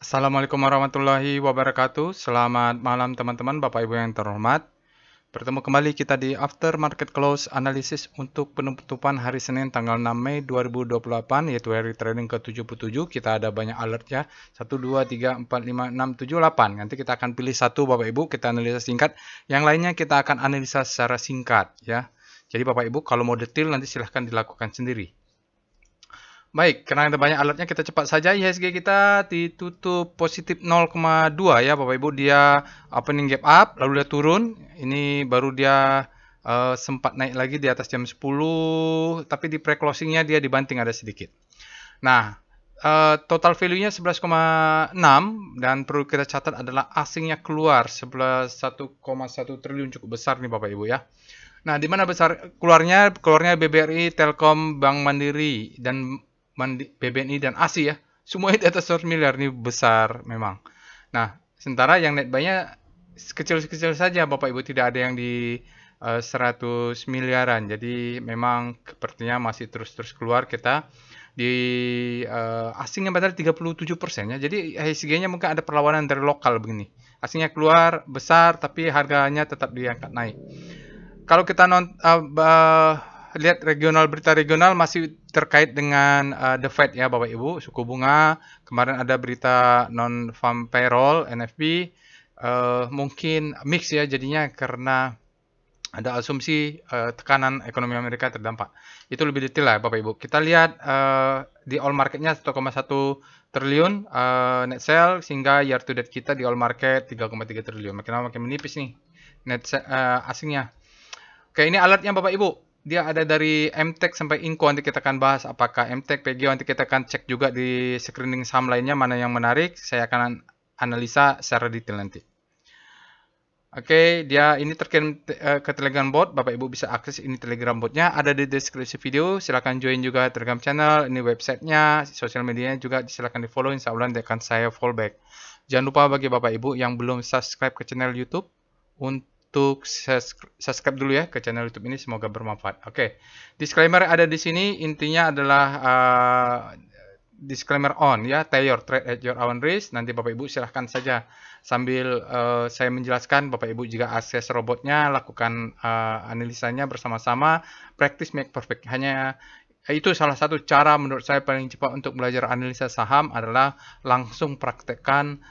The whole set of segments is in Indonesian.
Assalamualaikum warahmatullahi wabarakatuh. Selamat malam teman-teman, Bapak Ibu yang terhormat. Bertemu kembali kita di After Market Close Analysis untuk penutupan hari Senin tanggal 6 Mei 2028, yaitu hari trading ke-77. Kita ada banyak alert ya. 1, 2, 3, 4, 5, 6, 7, 8. Nanti kita akan pilih satu Bapak Ibu, kita analisa singkat. Yang lainnya kita akan analisa secara singkat ya. Jadi Bapak Ibu kalau mau detail nanti silahkan dilakukan sendiri. Baik, karena ada banyak alatnya kita cepat saja. IHSG kita ditutup positif 0,2 ya Bapak Ibu. Dia opening gap up, lalu dia turun. Ini baru dia sempat naik lagi di atas jam 10, tapi di pre-closingnya dia dibanting ada sedikit. Nah, total value-nya 11,6 dan perlu kita catat adalah asingnya keluar 1,1 triliun, cukup besar nih Bapak Ibu ya. Nah, di mana besar keluarnya? Keluarnya BBRI, Telkom, Bank Mandiri, dan BBNI dan ASI ya. Semuanya di atas 100 miliar, ini besar memang. Nah, sementara yang net buy-nya kecil-kecil saja Bapak Ibu, tidak ada yang di 100 miliaran. Jadi memang sepertinya masih terus-terus keluar kita di asing yang padahal 37% ya. Jadi IHSG-nya mungkin ada perlawanan dari lokal begini. Asingnya keluar besar tapi harganya tetap diangkat naik. Kalau kita lihat regional, berita regional masih terkait dengan The Fed ya Bapak Ibu, suku bunga. Kemarin ada berita non-farm payroll NFP, mungkin mix ya jadinya karena ada asumsi tekanan ekonomi Amerika terdampak. Itu lebih detail lah Bapak Ibu. Kita lihat di all marketnya 1,1 triliun net sale, sehingga year to date kita di all market 3,3 triliun. Makin lama makin menipis nih net asingnya. Oke, ini alatnya Bapak Ibu. Dia ada dari MTEK sampai Inco, nanti kita akan bahas apakah MTEK, PGO, nanti kita akan cek juga di screening saham lainnya mana yang menarik. Saya akan analisa secara detail nanti. Oke, dia ini terkirim ke Telegram bot. Bapak Ibu bisa akses ini Telegram botnya. Ada di deskripsi video. Silahkan join juga Telegram channel. Ini websitenya, sosial medianya juga silahkan di follow. Insya Allah nanti akan saya fallback. Jangan lupa bagi Bapak Ibu yang belum subscribe ke channel YouTube, untuk subscribe dulu ya ke channel YouTube ini, semoga bermanfaat. Oke, disclaimer ada di sini, intinya adalah disclaimer on ya, take your trade at your own risk. Nanti Bapak Ibu silahkan saja sambil saya menjelaskan, Bapak Ibu juga akses robotnya, lakukan analisanya bersama-sama. Practice make perfect. Hanya itu salah satu cara menurut saya paling cepat untuk belajar analisa saham adalah langsung praktekkan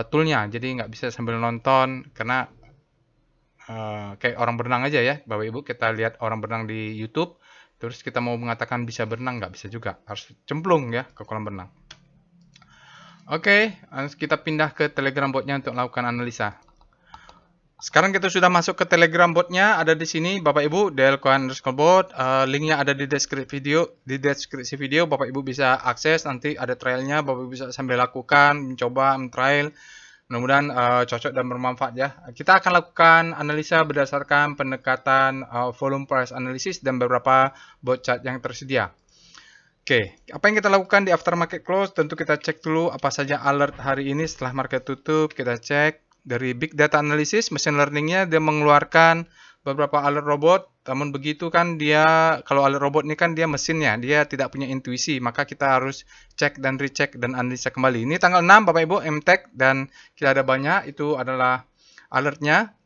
toolnya. Jadi nggak bisa sambil nonton, karena kayak orang berenang aja ya Bapak Ibu, kita lihat orang berenang di YouTube terus kita mau mengatakan bisa berenang, nggak bisa juga, harus cemplung ya ke kolam renang. Oke, kita pindah ke Telegram botnya untuk melakukan analisa. Sekarang kita sudah masuk ke Telegram botnya, ada di sini Bapak Ibu, Delcoin_bot. Linknya ada di deskripsi video. Bapak Ibu bisa akses, nanti ada trialnya, Bapak Ibu bisa sambil lakukan, mencoba, mentrial. Mudah-mudahan cocok dan bermanfaat ya. Kita akan lakukan analisa berdasarkan pendekatan volume price analysis dan beberapa bot chart yang tersedia. Oke, apa yang kita lakukan di after market close? Tentu kita cek dulu apa saja alert hari ini setelah market tutup. Kita cek dari big data analysis, machine learningnya dia mengeluarkan beberapa alert robot. Namun begitu kan dia, kalau alert robot ini kan dia mesinnya, dia tidak punya intuisi. Maka kita harus cek dan recheck dan analisa kembali. Ini tanggal 6 Bapak Ibu, MTEK, dan kita ada banyak, itu adalah alertnya.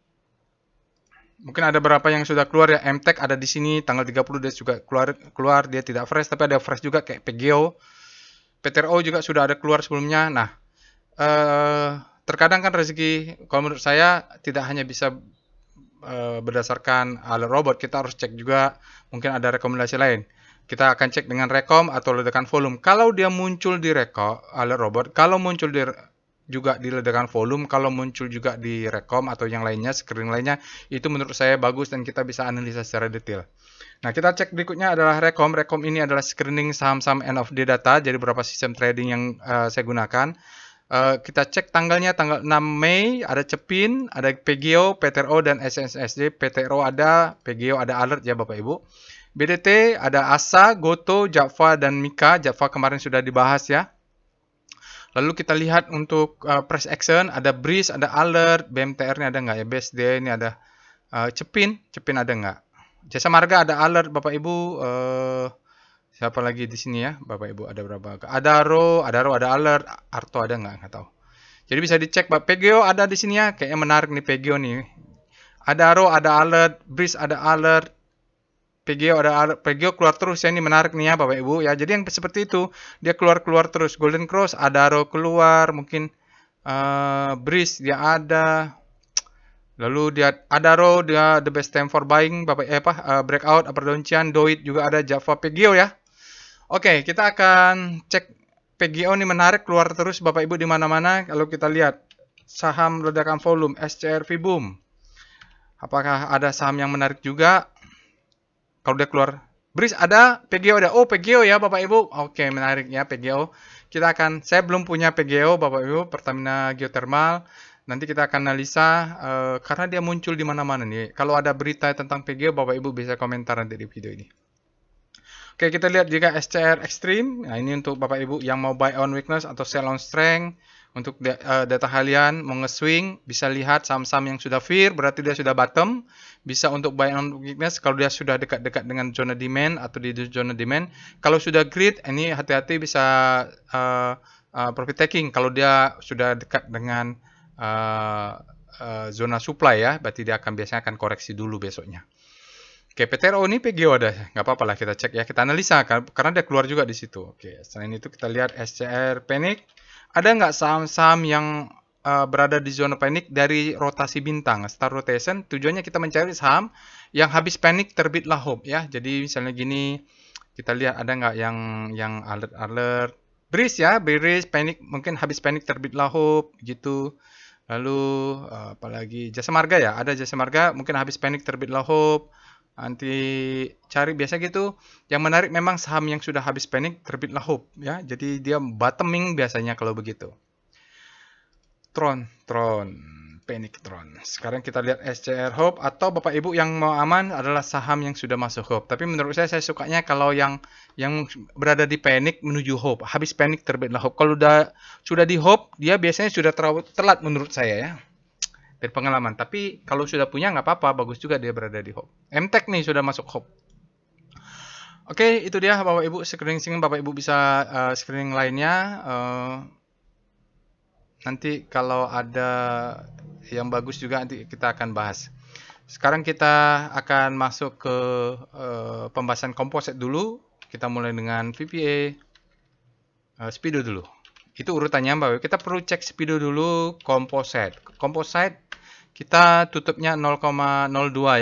Mungkin ada beberapa yang sudah keluar ya, MTEK ada di sini tanggal 30 dia juga keluar, dia tidak fresh, tapi ada fresh juga kayak PGO. PTRO juga sudah ada keluar sebelumnya. Nah, terkadang kan rezeki, kalau menurut saya tidak hanya bisa berdasarkan alert robot, kita harus cek juga mungkin ada rekomendasi lain. Kita akan cek dengan rekom atau ledakan volume. Kalau dia muncul di rekom alert robot, kalau muncul juga di ledakan volume, kalau muncul juga di rekom atau yang lainnya, screen lainnya, itu menurut saya bagus dan kita bisa analisa secara detail. Nah, kita cek berikutnya adalah rekom. Rekom ini adalah screening saham-saham end of day data, jadi beberapa sistem trading yang saya gunakan. Kita cek tanggalnya, tanggal 6 Mei, ada Cepin, ada PGO, PTRO, dan SNSD. PTRO ada, PGO ada alert ya Bapak Ibu. BDT ada ASA, Goto, Java, dan Mika. Java kemarin sudah dibahas ya. Lalu kita lihat untuk price action, ada Breeze, ada alert, BMTR-nya ada nggak ya, BSD ini ada, Cepin ada nggak? Jasa Marga ada alert Bapak Ibu, Siapa lagi di sini ya, Bapak Ibu? Ada berapa? Adaro, ada alert, Arto ada nggak tahu. Jadi bisa dicek, Pegeo ada di sini ya, kayaknya menarik nih Pegeo nih. Adaro ada alert, Breeze ada alert, Pegeo ada alert, Pegeo keluar terus ya, ini menarik nih ya Bapak Ibu ya. Jadi yang seperti itu, dia keluar terus. Golden Cross, Adaro keluar, mungkin Breeze dia ada. Lalu dia Adaro dia the best time for buying, Bapak breakout, upper downtrend, Doit juga ada, Java, Pegeo ya. Oke, kita akan cek PGO ini menarik keluar terus Bapak Ibu di mana-mana. Kalau kita lihat saham ledakan volume SCR Vboom. Apakah ada saham yang menarik juga? Kalau dia keluar Breeze ada, PGO ada. Oh, PGO ya Bapak Ibu. Oke, menarik ya PGO. Saya belum punya PGO Bapak Ibu, Pertamina Geothermal. Nanti kita akan analisa karena dia muncul di mana-mana nih. Kalau ada berita tentang PGO Bapak Ibu bisa komentar nanti di video ini. Oke, kita lihat juga SCR Extreme. Nah, ini untuk Bapak Ibu yang mau buy on weakness atau sell on strength. Untuk data harian mau nge-swing, bisa lihat saham-saham yang sudah fear, berarti dia sudah bottom. Bisa untuk buy on weakness kalau dia sudah dekat-dekat dengan zona demand atau di zona demand. Kalau sudah greed, ini hati-hati bisa profit taking. Kalau dia sudah dekat dengan zona supply ya, berarti dia biasanya akan koreksi dulu besoknya. Oke, PTRO ini PGO ada, nggak apa-apa lah kita cek ya, kita analisa karena dia keluar juga di situ. Oke, selain itu kita lihat SCR Panic, ada nggak saham-saham yang berada di zona panik dari rotasi bintang, star rotation? Tujuannya kita mencari saham yang habis panik terbitlah hope ya. Jadi misalnya gini, kita lihat ada nggak yang alert Breeze ya, Breeze panik, mungkin habis panik terbitlah hope gitu. Lalu apalagi Jasa Marga ya, ada Jasa Marga mungkin habis panik terbitlah hope. Nanti cari biasa gitu. Yang menarik memang saham yang sudah habis panik terbitlah hope ya. Jadi dia bottoming biasanya kalau begitu. Tron, Panic Tron. Sekarang kita lihat SCR Hope atau Bapak Ibu yang mau aman adalah saham yang sudah masuk Hope. Tapi menurut saya sukanya kalau yang berada di Panic menuju Hope. Habis Panic terbitlah Hope. Kalau sudah di Hope, dia biasanya sudah telat menurut saya ya. Dari pengalaman. Tapi kalau sudah punya nggak apa-apa, bagus juga dia berada di Hope. MTech nih sudah masuk Hope. Oke, itu dia Bapak Ibu screening. Bapak Ibu bisa screening lainnya. Nanti kalau ada yang bagus juga nanti kita akan bahas. Sekarang kita akan masuk ke pembahasan komposit dulu. Kita mulai dengan VPA, Speedo dulu. Itu urutannya Mbak. Kita perlu cek Speedo dulu, komposit. Komposit kita tutupnya 0,02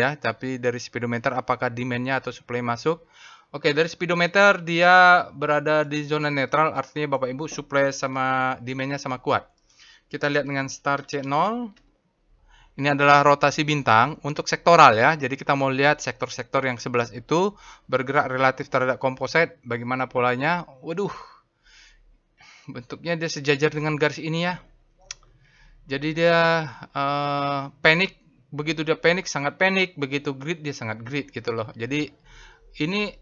ya, tapi dari speedometer apakah demand-nya atau supply masuk? Oke, dari speedometer dia berada di zona netral, artinya Bapak Ibu supply sama demand-nya sama kuat. Kita lihat dengan star C0. Ini adalah rotasi bintang untuk sektoral ya. Jadi kita mau lihat sektor-sektor yang 11 itu bergerak relatif terhadap komposit, bagaimana polanya. Waduh. Bentuknya dia sejajar dengan garis ini ya. Jadi dia panik, begitu dia panik sangat panik, begitu greed dia sangat greed gitu loh. Jadi ini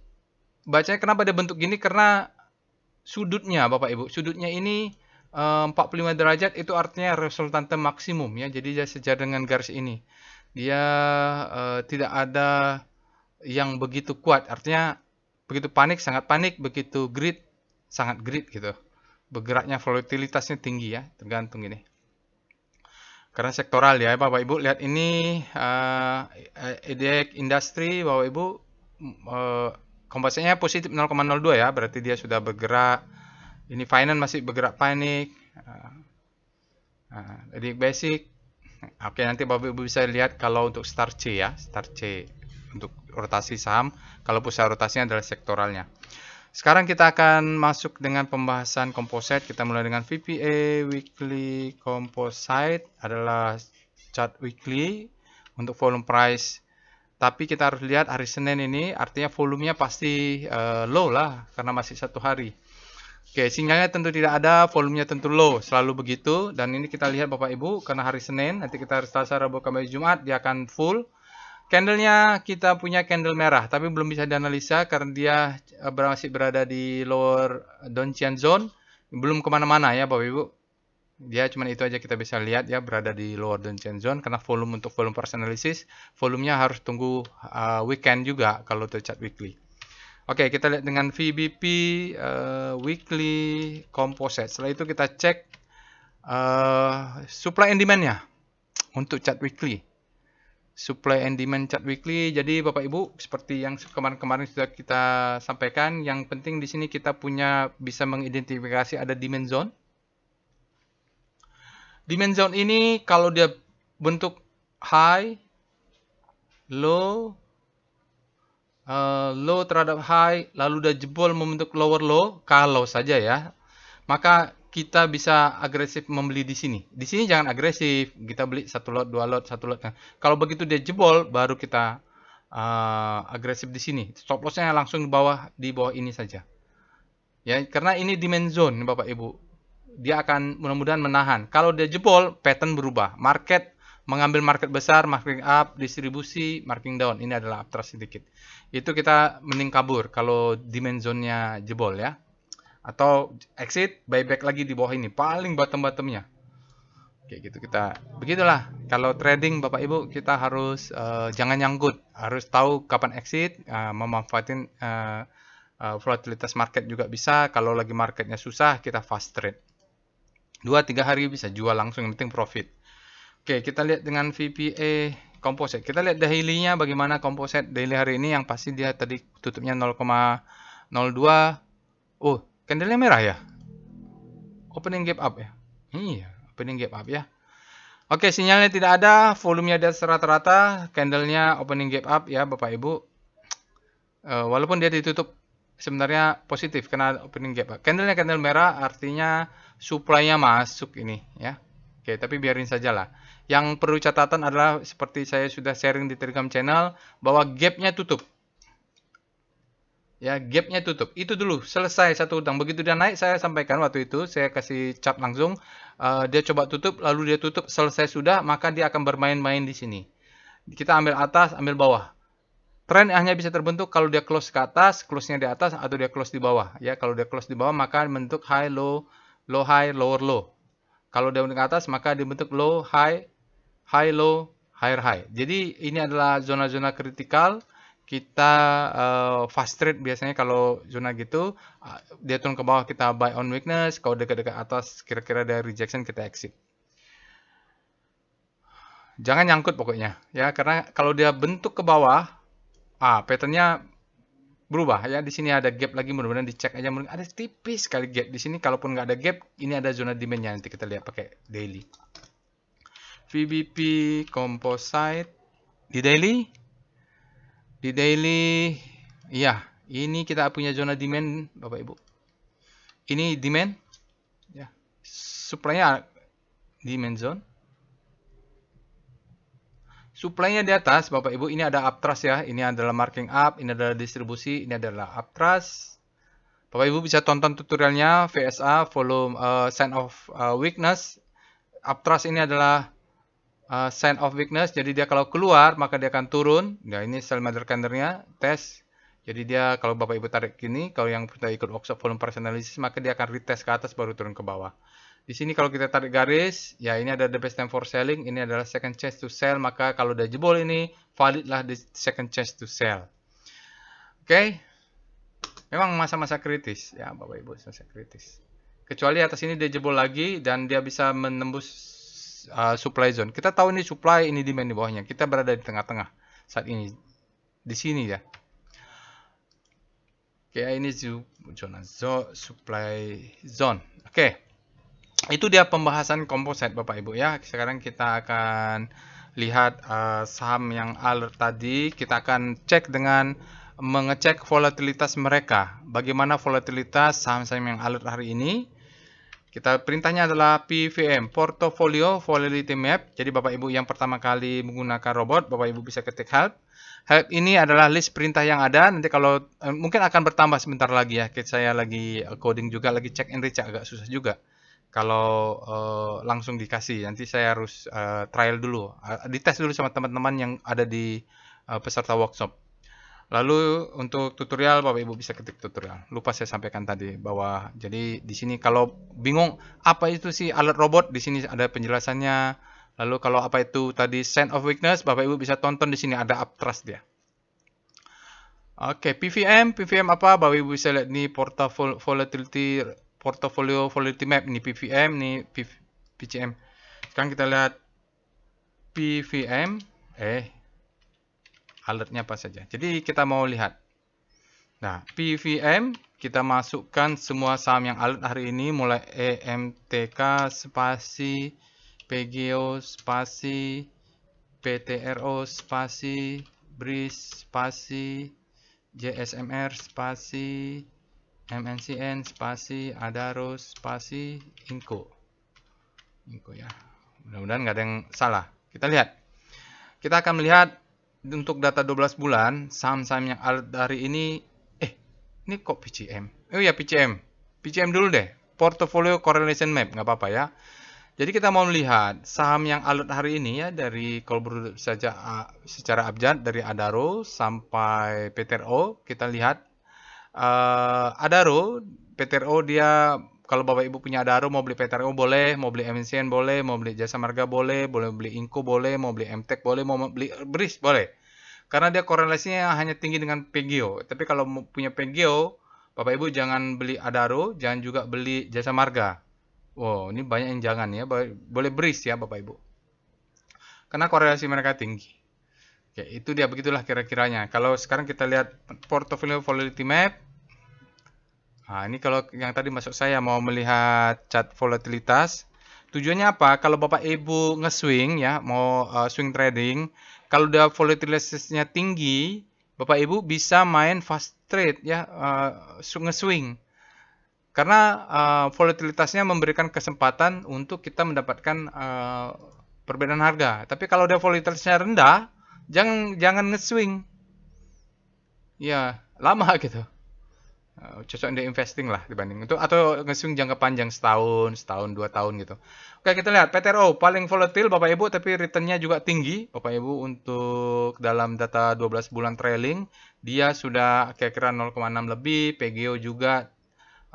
bacanya kenapa dia bentuk gini, karena sudutnya Bapak Ibu, sudutnya ini 45 derajat itu artinya resultante maksimum ya. Jadi dia sejajar dengan garis ini. Dia tidak ada yang begitu kuat, artinya begitu panik sangat panik, begitu greed sangat greed gitu. Bergeraknya volatilitasnya tinggi ya, tergantung ini. Karena sektoral ya Bapak Ibu, lihat ini EDX Industri Bapak Ibu, kompositnya positif 0,02 ya, berarti dia sudah bergerak. Ini finance masih bergerak panik. Jadi basic. Oke, nanti Bapak Ibu bisa lihat kalau untuk star C ya, star C untuk rotasi saham, kalau pusat rotasinya adalah sektoralnya. Sekarang kita akan masuk dengan pembahasan komposit. Kita mulai dengan VPA Weekly Composite, adalah chart weekly untuk volume price. Tapi kita harus lihat hari Senin ini, artinya volumenya pasti low lah, karena masih satu hari. Oke, sinyalnya tentu tidak ada, volumenya tentu low, selalu begitu. Dan ini kita lihat Bapak Ibu, karena hari Senin, nanti kita harus Selasa, Rabu, Kamis, Jumat, dia akan full. Candlenya kita punya candle merah, tapi belum bisa dianalisa karena dia masih berada di lower downtrend zone, belum kemana-mana ya Bapak Ibu. Dia cuma itu aja kita bisa lihat ya, berada di lower downtrend zone, karena untuk volume price analysis, volumenya harus tunggu weekend juga kalau untuk chart weekly. Oke, kita lihat dengan VBP weekly composite. Setelah itu kita cek supply and demand-nya untuk chart weekly. Supply and demand chart weekly. Jadi Bapak Ibu, seperti yang kemarin-kemarin sudah kita sampaikan, yang penting di sini kita punya bisa mengidentifikasi ada demand zone. Demand zone ini kalau dia bentuk high, low, low terhadap high, lalu dia jebol membentuk lower low, kalau saja ya, maka kita bisa agresif membeli di sini. Di sini jangan agresif, kita beli satu lot, dua lot, satu lot. Nah, kalau begitu dia jebol, baru kita agresif di sini. Stop lossnya langsung di bawah ini saja. Ya, karena ini demand zone, Bapak Ibu. Dia akan mudah-mudahan menahan. Kalau dia jebol, pattern berubah. Market mengambil market besar, marking up, distribusi, marking down. Ini adalah uptrend sedikit. Itu kita mending kabur kalau demand zone-nya jebol ya. Atau exit, buyback lagi di bawah ini, paling bottom-bottomnya. Kayak gitu kita. Begitulah, kalau trading Bapak Ibu kita harus jangan nyangkut, harus tahu kapan exit, memanfaatin volatilitas market juga bisa. Kalau lagi marketnya susah, kita fast trade. 2-3 hari bisa jual langsung, yang penting profit. Oke, kita lihat dengan VPA composite. Kita lihat daily-nya bagaimana composite daily hari ini, yang pasti dia tadi tutupnya 0,02. Oh, candlenya merah ya? Opening gap up ya? Iya, opening gap up ya. Oke, sinyalnya tidak ada, volumenya di atas rata-rata, candlenya opening gap up ya Bapak Ibu. Walaupun dia ditutup sebenarnya positif karena opening gap up. Candlenya candle merah, artinya supply-nya masuk ini ya. Oke, tapi biarin saja lah. Yang perlu catatan adalah seperti saya sudah sharing di Telegram channel, bahwa gap-nya tutup. Ya, gap-nya tutup. Itu dulu, selesai satu udang. Begitu dia naik, saya sampaikan waktu itu, saya kasih chart langsung. Dia coba tutup, lalu dia tutup, selesai sudah, maka dia akan bermain-main di sini. Kita ambil atas, ambil bawah. Tren hanya bisa terbentuk kalau dia close ke atas, close-nya di atas, atau dia close di bawah. Ya, kalau dia close di bawah, maka bentuk high, low, low, high, lower, low. Kalau dia bentuk ke atas, maka dibentuk low, high, high, low, higher, high. Jadi, ini adalah zona-zona kritikal. Kita fast trade biasanya kalau zona gitu, dia turun ke bawah kita buy on weakness, kalau dekat-dekat atas kira-kira ada rejection kita exit. Jangan nyangkut pokoknya ya, karena kalau dia bentuk ke bawah, patternnya berubah ya. Di sini ada gap lagi, mudah-mudahan dicek aja, ada tipis sekali gap di sini. Kalaupun nggak ada gap, ini ada zona demandnya, nanti kita lihat pakai daily. VBP composite di daily. Di daily, iya, ini kita punya zona demand, Bapak Ibu. Ini demand, ya, supply-nya demand zone. Supply-nya di atas, Bapak Ibu, ini ada uptrust ya. Ini adalah marking up, ini adalah distribusi, ini adalah uptrust. Bapak Ibu bisa tonton tutorialnya, VSA, volume sign of weakness. Uptrust ini adalah sign of weakness, jadi dia kalau keluar maka dia akan turun. Nah, ini sell mother candle-nya, tes. Jadi dia kalau Bapak Ibu tarik gini, kalau yang sudah ikut workshop volume price analysis, maka dia akan retest ke atas baru turun ke bawah. Di sini kalau kita tarik garis, ya ini ada the best time for selling, ini adalah second chance to sell, maka kalau udah jebol ini, valid lah the second chance to sell. Oke. Memang masa-masa kritis, ya Bapak Ibu, masa kritis. Kecuali atas ini dia jebol lagi dan dia bisa menembus supply zone. Kita tahu ini supply, ini demand di bawahnya. Kita berada di tengah-tengah saat ini. Di sini ya. Oke, ini zona supply zone. Oke. Itu dia pembahasan composite Bapak Ibu ya. Sekarang kita akan lihat saham yang alert tadi. Kita akan cek dengan mengecek volatilitas mereka. Bagaimana volatilitas saham-saham yang alert hari ini? Kita perintahnya adalah PVM, Portfolio Volatility Map. Jadi Bapak Ibu yang pertama kali menggunakan robot, Bapak Ibu bisa ketik help. Help ini adalah list perintah yang ada. Nanti kalau mungkin akan bertambah sebentar lagi ya. Saya lagi coding juga, lagi check and recheck, agak susah juga. Kalau langsung dikasih, nanti saya harus trial dulu, dites dulu sama teman-teman yang ada di peserta workshop. Lalu untuk tutorial Bapak Ibu bisa ketik tutorial. Lupa saya sampaikan tadi bahwa jadi di sini kalau bingung apa itu sih alert robot, di sini ada penjelasannya. Lalu kalau apa itu tadi sign of weakness, Bapak Ibu bisa tonton di sini ada uptrust dia. Oke, PVM apa? Bapak Ibu bisa lihat nih portfolio volatility map nih PVM nih PCM. Sekarang kita lihat PVM, alertnya apa saja. Jadi kita mau lihat. Nah, PVM kita masukkan semua saham yang alert hari ini mulai EMTK spasi, PGO spasi, PTRO spasi, BRIS spasi, JSMR spasi, MNCN spasi, Adaro spasi, Inco. Inco ya. Mudah-mudahan nggak ada yang salah. Kita lihat. Kita akan melihat untuk data 12 bulan, saham-saham yang alert hari ini, ini kok PCM? Oh ya PCM. PCM dulu deh. Portfolio Correlation Map, nggak apa-apa ya. Jadi kita mau melihat saham yang alert hari ini ya dari kalau berurutan saja secara abjad dari Adaro sampai PTRO. Kita lihat Adaro, PTRO dia kalau Bapak Ibu punya Adaro mau beli PTRO boleh, mau beli MNCN boleh, mau beli Jasa Marga boleh, boleh beli Inco boleh, mau beli MTEK boleh, mau beli BRIS boleh. Karena dia korelasinya hanya tinggi dengan PGO. Tapi kalau mau punya PGO, Bapak Ibu jangan beli Adaro, jangan juga beli Jasa Marga. Wow, ini banyak yang jangan ya. Boleh BRIS ya Bapak Ibu. Karena korelasi mereka tinggi. Oke, itu dia begitulah kira-kiranya. Kalau sekarang kita lihat portfolio volatility map. Nah, ini kalau yang tadi masuk saya mau melihat chart volatilitas. Tujuannya apa? Kalau Bapak Ibu nge-swing ya, mau swing trading, kalau udah volatilitasnya tinggi, Bapak Ibu bisa main fast trade ya, nge-swing. Karena volatilitasnya memberikan kesempatan untuk kita mendapatkan perbedaan harga. Tapi kalau udah volatilitasnya rendah, jangan nge-swing. Ya, lama gitu. Cocok untuk investing lah dibanding itu atau nge-swing jangka panjang setahun, 2 tahun gitu. Oke, kita lihat PTRO paling volatil Bapak Ibu tapi returnnya juga tinggi Bapak Ibu untuk dalam data 12 bulan trailing dia sudah kira-kira 0,6 lebih, PGO juga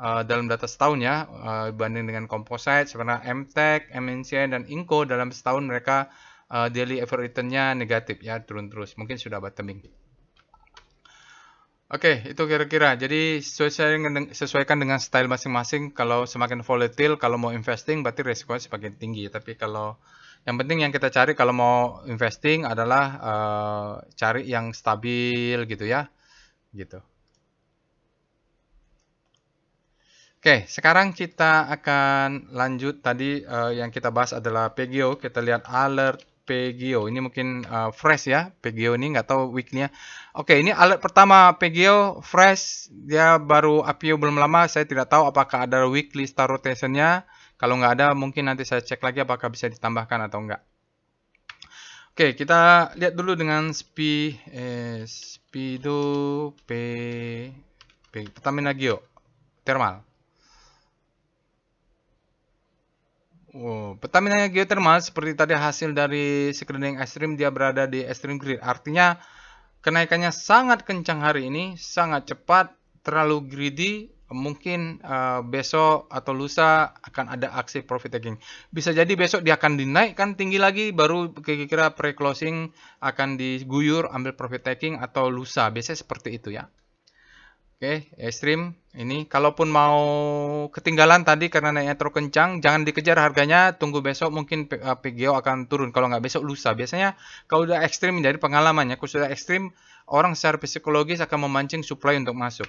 dalam data setahun ya dibanding dengan composite sebenarnya MTEK, MNCN dan Inco dalam setahun mereka daily average returnnya negatif ya turun terus mungkin sudah bottoming. Oke, itu kira-kira. Jadi sesuaikan dengan style masing-masing. Kalau semakin volatil, kalau mau investing berarti resikonya semakin tinggi. Tapi kalau yang penting yang kita cari kalau mau investing adalah cari yang stabil gitu ya. Gitu. Oke, sekarang kita akan lanjut tadi yang kita bahas adalah PGO. Kita lihat alert PGO. Ini mungkin fresh ya, PGO ini nggak tahu weekly-nya. Oke, ini alert pertama PGO fresh. Dia baru IPO belum lama. Saya tidak tahu apakah ada weekly star rotation-nya. Kalau nggak ada, mungkin nanti saya cek lagi apakah bisa ditambahkan atau enggak. Oke, kita lihat dulu dengan Speedo Pertamina Geo Thermal. Oh, Pertamina geothermal seperti tadi hasil dari screening ekstrim dia berada di extreme grid. Artinya kenaikannya sangat kencang hari ini, sangat cepat, terlalu greedy. Mungkin besok atau lusa akan ada aksi profit taking. Bisa jadi besok dia akan dinaikkan tinggi lagi, baru kira-kira pre-closing akan diguyur ambil profit taking atau lusa. Biasanya seperti itu ya. Oke, ekstrim ini kalaupun mau ketinggalan tadi karena naiknya terlalu kencang, jangan dikejar harganya, tunggu besok mungkin PGO akan turun. Kalau nggak besok lusa. Biasanya kalau udah ekstrim dari pengalamannya, kalau sudah ekstrim orang secara psikologis akan memancing supply untuk masuk.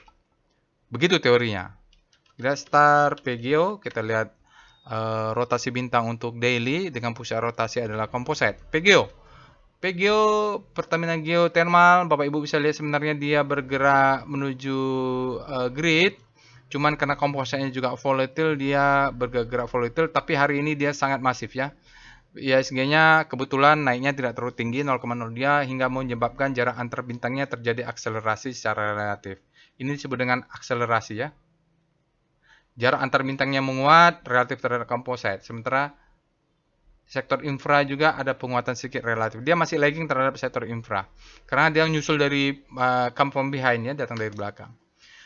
Begitu teorinya. Kita start PGO, kita lihat rotasi bintang untuk daily dengan pusat rotasi adalah composite. PGO. PGO Pertamina Geothermal, Bapak Ibu bisa lihat sebenarnya dia bergerak menuju grid. Cuman karena komposisinya juga volatil, dia bergerak volatil. Tapi hari ini dia sangat masif ya. ISG-nya kebetulan naiknya tidak terlalu tinggi 0,0 dia hingga menyebabkan jarak antar bintangnya terjadi akselerasi secara relatif. Ini disebut dengan akselerasi ya. Jarak antar bintangnya menguat relatif terhadap komposit. Sementara sektor infra juga ada penguatan sedikit relatif. Dia masih lagging terhadap sektor infra. Karena dia nyusul dari come from behind ya, datang dari belakang.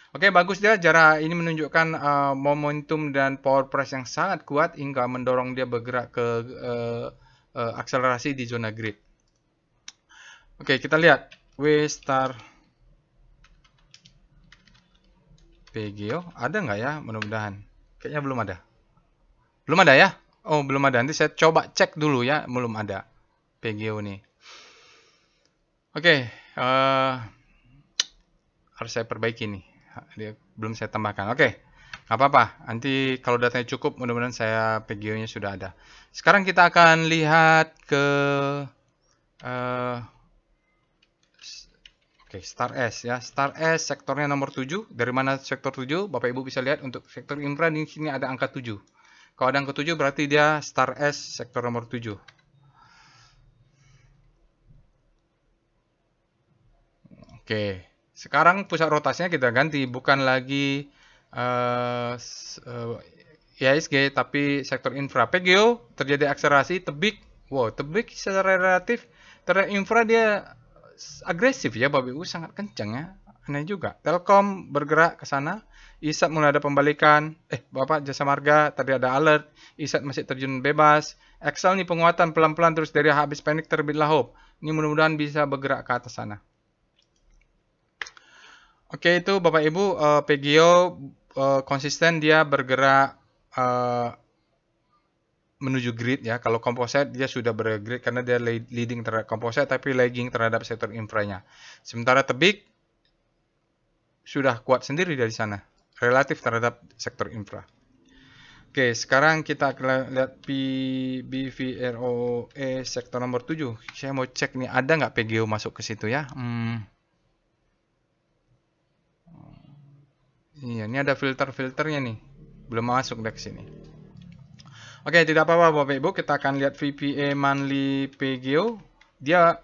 Oke, bagus dia. Jarak ini menunjukkan momentum dan power price yang sangat kuat hingga mendorong dia bergerak ke akselerasi di zona grid. Oke, kita lihat W star PGO ada nggak ya? Mudah-mudahan. Kayaknya belum ada. Belum ada ya? Oh, belum ada. Nanti saya coba cek dulu ya. Belum ada PGO nih. Oke, harus saya perbaiki nih. Dia belum saya tambahkan. Oke, nggak apa-apa. Nanti kalau datanya cukup, mudah-mudahan saya PGO-nya sudah ada. Sekarang kita akan lihat ke eh, Oke, Star S ya. Star S sektornya nomor 7. Dari mana sektor 7? Bapak Ibu bisa lihat untuk sektor infra di sini ada angka 7. Kalau ada angka 7 berarti dia Star S sektor nomor 7. Oke. Sekarang pusat rotasinya kita ganti, bukan lagi IHSG tapi sektor infra. PGO terjadi akselerasi, tebik. Wow, tebik secara relatif terhadap infra dia agresif ya, Bapak Ibu, sangat kencang ya. Aneh juga. Telkom bergerak ke sana. ISAT mulai ada pembalikan. Bapak Jasa Marga tadi ada alert. ISAT masih terjun bebas. Excel nih penguatan pelan-pelan terus dari habis panik terbitlah hope. Ini mudah-mudahan bisa bergerak ke atas sana. Oke, itu Bapak Ibu, PGO konsisten dia bergerak menuju grid ya. Kalau composite dia sudah bergrid karena dia leading terhadap composite tapi lagging terhadap sektor infranya. Sementara tebik sudah kuat sendiri dari sana relatif terhadap sektor infra. Oke, sekarang kita akan lihat BVROE sektor nomor 7. Saya mau cek nih ada nggak PGO masuk ke situ ya. Iya, ini ada filter-filternya nih. Belum masuk deh ke sini. Oke, tidak apa-apa Bapak Ibu, kita akan lihat VPA monthly PGO. Dia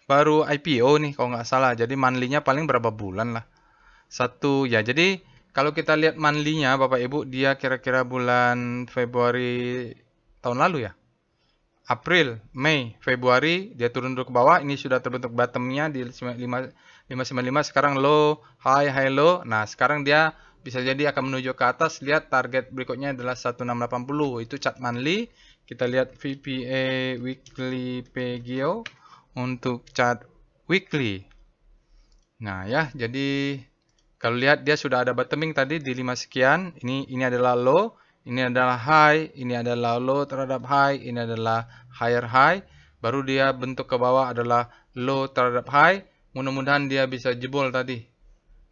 baru IPO nih kalau nggak salah. Jadi monthly-nya paling berapa bulan lah. Satu ya. Jadi kalau kita lihat monthly-nya Bapak Ibu, dia kira-kira bulan Februari tahun lalu ya. April, Mei, Februari dia turun dulu ke bawah. Ini sudah terbentuk bottom-nya di 595. Sekarang low, high, high, low. Nah, sekarang dia bisa jadi akan menuju ke atas. Lihat target berikutnya adalah 1680. Itu chart monthly. Kita lihat VPA weekly PGO untuk chart weekly. Nah, ya, jadi kalau lihat dia sudah ada bottoming tadi di 5 sekian. Ini adalah low. Ini adalah high, ini adalah low terhadap high, ini adalah higher high. Baru dia bentuk ke bawah adalah low terhadap high. Mudah-mudahan dia bisa jebol tadi.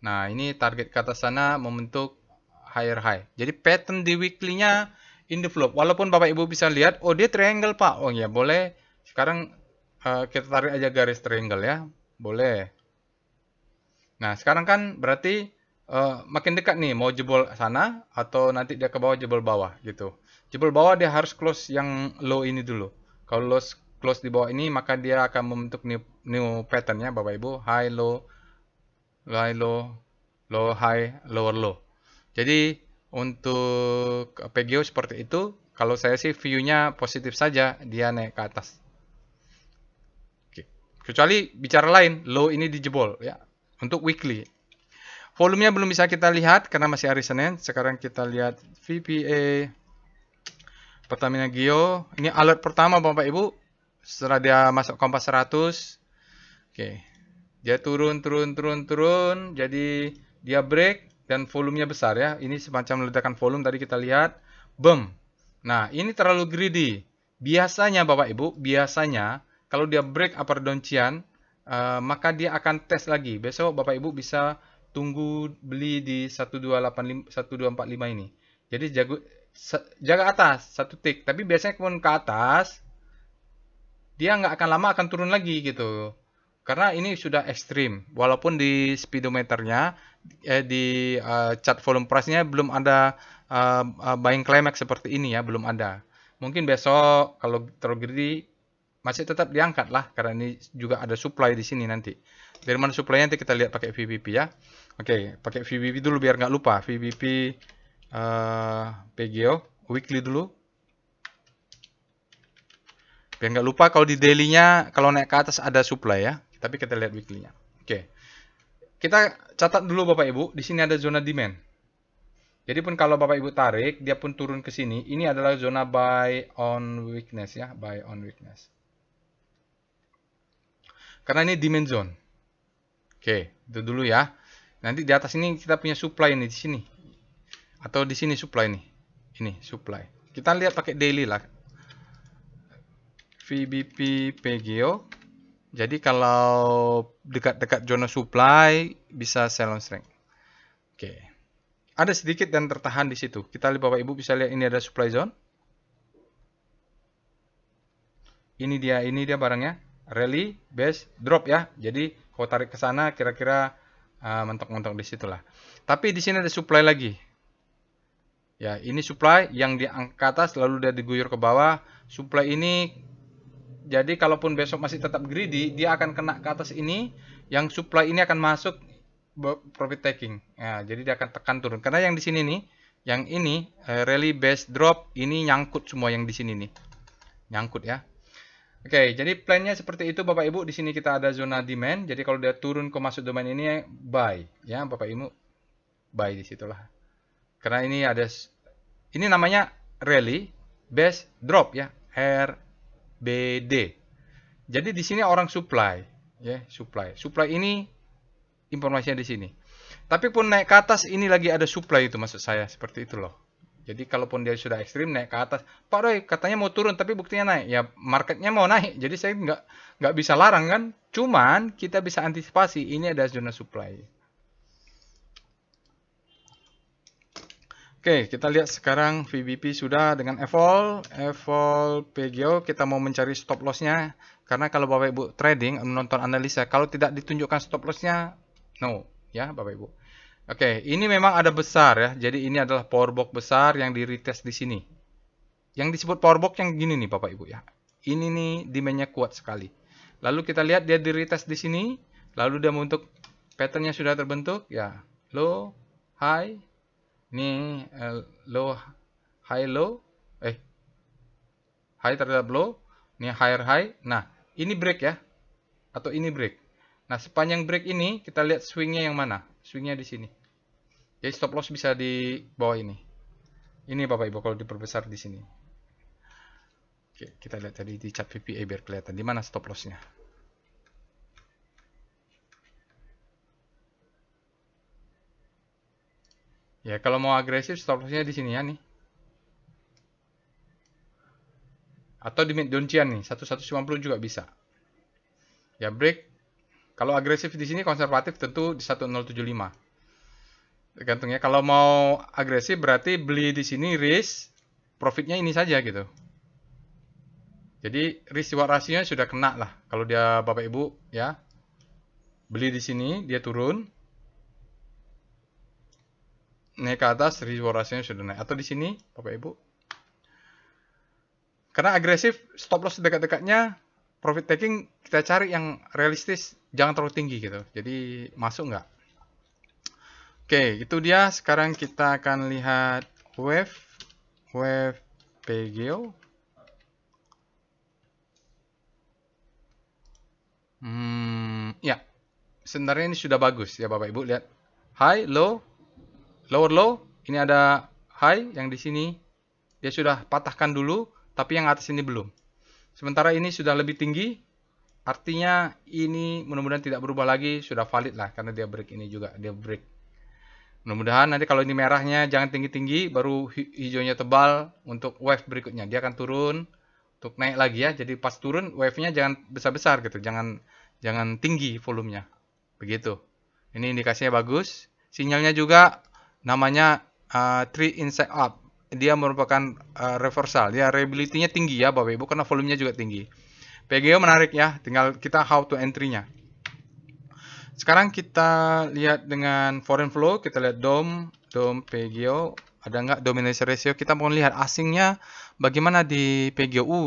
Nah, ini target ke atas sana membentuk higher high. Jadi pattern di weekly-nya in the flow. Walaupun Bapak Ibu bisa lihat, oh dia triangle Pak. Oh ya boleh. Sekarang kita tarik aja garis triangle ya. Boleh. Nah, sekarang kan berarti makin dekat nih mau jebol sana atau nanti dia ke bawah jebol bawah gitu. Jebol bawah dia harus close yang low ini dulu. Kalau close di bawah ini maka dia akan membentuk new pattern ya Bapak Ibu, high low, high low, low high, lower low. Jadi untuk PGO seperti itu, kalau saya sih view-nya positif saja dia naik ke atas. Oke. Kecuali bicara lain, low ini dijebol ya untuk weekly. Volumenya belum bisa kita lihat karena masih hari Senin. Sekarang kita lihat VPA Pertamina Geo. Ini alert pertama Bapak Ibu. Setelah dia masuk kompas 100. Oke. Dia turun. Jadi dia break dan volumenya besar ya. Ini semacam ledakan volume tadi kita lihat. Boom. Nah, ini terlalu greedy. Biasanya Bapak Ibu, kalau dia break upper downchian, maka dia akan tes lagi. Besok Bapak Ibu bisa tunggu beli di 1245 ini. Jadi jaga atas satu tick, tapi biasanya pun ke atas dia nggak akan lama akan turun lagi gitu. Karena ini sudah ekstrim. Walaupun di speedometernya di chart volume price-nya belum ada buying climax seperti ini ya, belum ada. Mungkin besok kalau terlalu greedy masih tetap diangkat lah karena ini juga ada supply di sini nanti. Dari mana supply nanti kita lihat pakai VBP ya. Oke, pakai VBP dulu biar nggak lupa. VBP PGO weekly dulu. Biar nggak lupa kalau di daily-nya kalau naik ke atas ada supply ya. Tapi kita lihat weekly-nya. Oke. Kita catat dulu Bapak Ibu, di sini ada zona demand. Jadi pun kalau Bapak Ibu tarik, dia pun turun ke sini, ini adalah zona buy on weakness ya, buy on weakness. Karena ini demand zone. Oke, itu dulu ya. Nanti di atas ini kita punya supply ini di sini. Atau di sini supply nih. Ini supply. Kita lihat pakai daily lah. VBP PGO. Jadi kalau dekat-dekat zona supply bisa sell on strength. Oke. Ada sedikit dan tertahan di situ. Kita lihat Bapak Ibu bisa lihat ini ada supply zone. Ini dia barangnya. Rally, base, drop ya. Jadi kalau tarik ke sana kira-kira mentok-mentok di situlah. Tapi di sini ada supply lagi. Ya, ini supply yang di atas lalu dia diguyur ke bawah. Supply ini jadi kalaupun besok masih tetap greedy, dia akan kena ke atas ini, yang supply ini akan masuk profit taking. Ya, jadi dia akan tekan turun. Karena yang di sini nih, yang ini rally base drop ini nyangkut semua yang di sini nih. Nyangkut ya. Oke, jadi plannya seperti itu Bapak Ibu. Di sini kita ada zona demand. Jadi kalau dia turun ke masuk domain ini buy ya Bapak Ibu. Buy di situlah. Karena ini namanya rally base drop ya. RBD. Jadi di sini orang supply ya, supply. Supply ini informasinya di sini. Tapi pun naik ke atas ini lagi ada supply itu maksud saya seperti itu loh. Jadi kalaupun dia sudah ekstrim naik ke atas, Pak Roy katanya mau turun tapi buktinya naik. Ya marketnya mau naik, jadi saya nggak bisa larang kan. Cuman kita bisa antisipasi ini ada zona supply. Oke, kita lihat sekarang VBP sudah dengan evol PGO. Kita mau mencari stop lossnya. Karena kalau Bapak Ibu trading, menonton analisa, kalau tidak ditunjukkan stop lossnya, no. Ya Bapak Ibu. Oke, ini memang ada besar ya. Jadi ini adalah power box besar yang di retest di sini. Yang disebut power box yang gini nih Bapak Ibu ya. Ini nih demandnya kuat sekali. Lalu kita lihat dia di retest di sini. Lalu dia membentuk patternnya sudah terbentuk ya. Low, high, ini low, high, low, high terhadap low, ini higher high. Nah, ini break ya, atau ini break. Nah, sepanjang break ini kita lihat swingnya yang mana? Swingnya di sini. Jadi stop loss bisa di bawah ini. Ini Bapak Ibu kalau diperbesar di sini. Oke, kita lihat tadi di chart VPA biar kelihatan di mana stop lossnya. Ya, kalau mau agresif stop lossnya di sini ya nih. Atau di mid downchian nih, 1150 juga bisa. Ya, break. Kalau agresif di sini konservatif tentu di 1075. Tergantung ya. Kalau mau agresif berarti beli di sini risk, profitnya ini saja gitu. Jadi risk reward rasionya sudah kena lah. Kalau dia Bapak Ibu ya beli di sini dia turun, naik ke atas reward rasionya sudah naik. Atau di sini Bapak Ibu. Karena agresif stop loss dekat-dekatnya profit taking kita cari yang realistis, jangan terlalu tinggi gitu. Jadi masuk nggak? Oke, itu dia. Sekarang kita akan lihat wave PGO. Ya, sebenarnya ini sudah bagus ya Bapak Ibu lihat. High, low, lower low. Ini ada high yang di sini. Dia sudah patahkan dulu, tapi yang atas ini belum. Sementara ini sudah lebih tinggi. Artinya ini mudah-mudahan tidak berubah lagi, sudah valid lah karena dia break ini juga, dia break. Mudah-mudahan nanti kalau ini merahnya jangan tinggi-tinggi, baru hijaunya tebal untuk wave berikutnya. Dia akan turun untuk naik lagi ya. Jadi pas turun wave-nya jangan besar-besar gitu, jangan tinggi volumenya. Begitu. Ini indikasinya bagus. Sinyalnya juga namanya tree inside up. Dia merupakan reversal. Dia reliability-nya tinggi ya Bapak Ibu karena volumenya juga tinggi. PGO menarik ya, tinggal kita how to entry-nya. Sekarang kita lihat dengan foreign flow, kita lihat DOM PGO, ada nggak dominance ratio? Kita mau lihat asingnya bagaimana di PGO.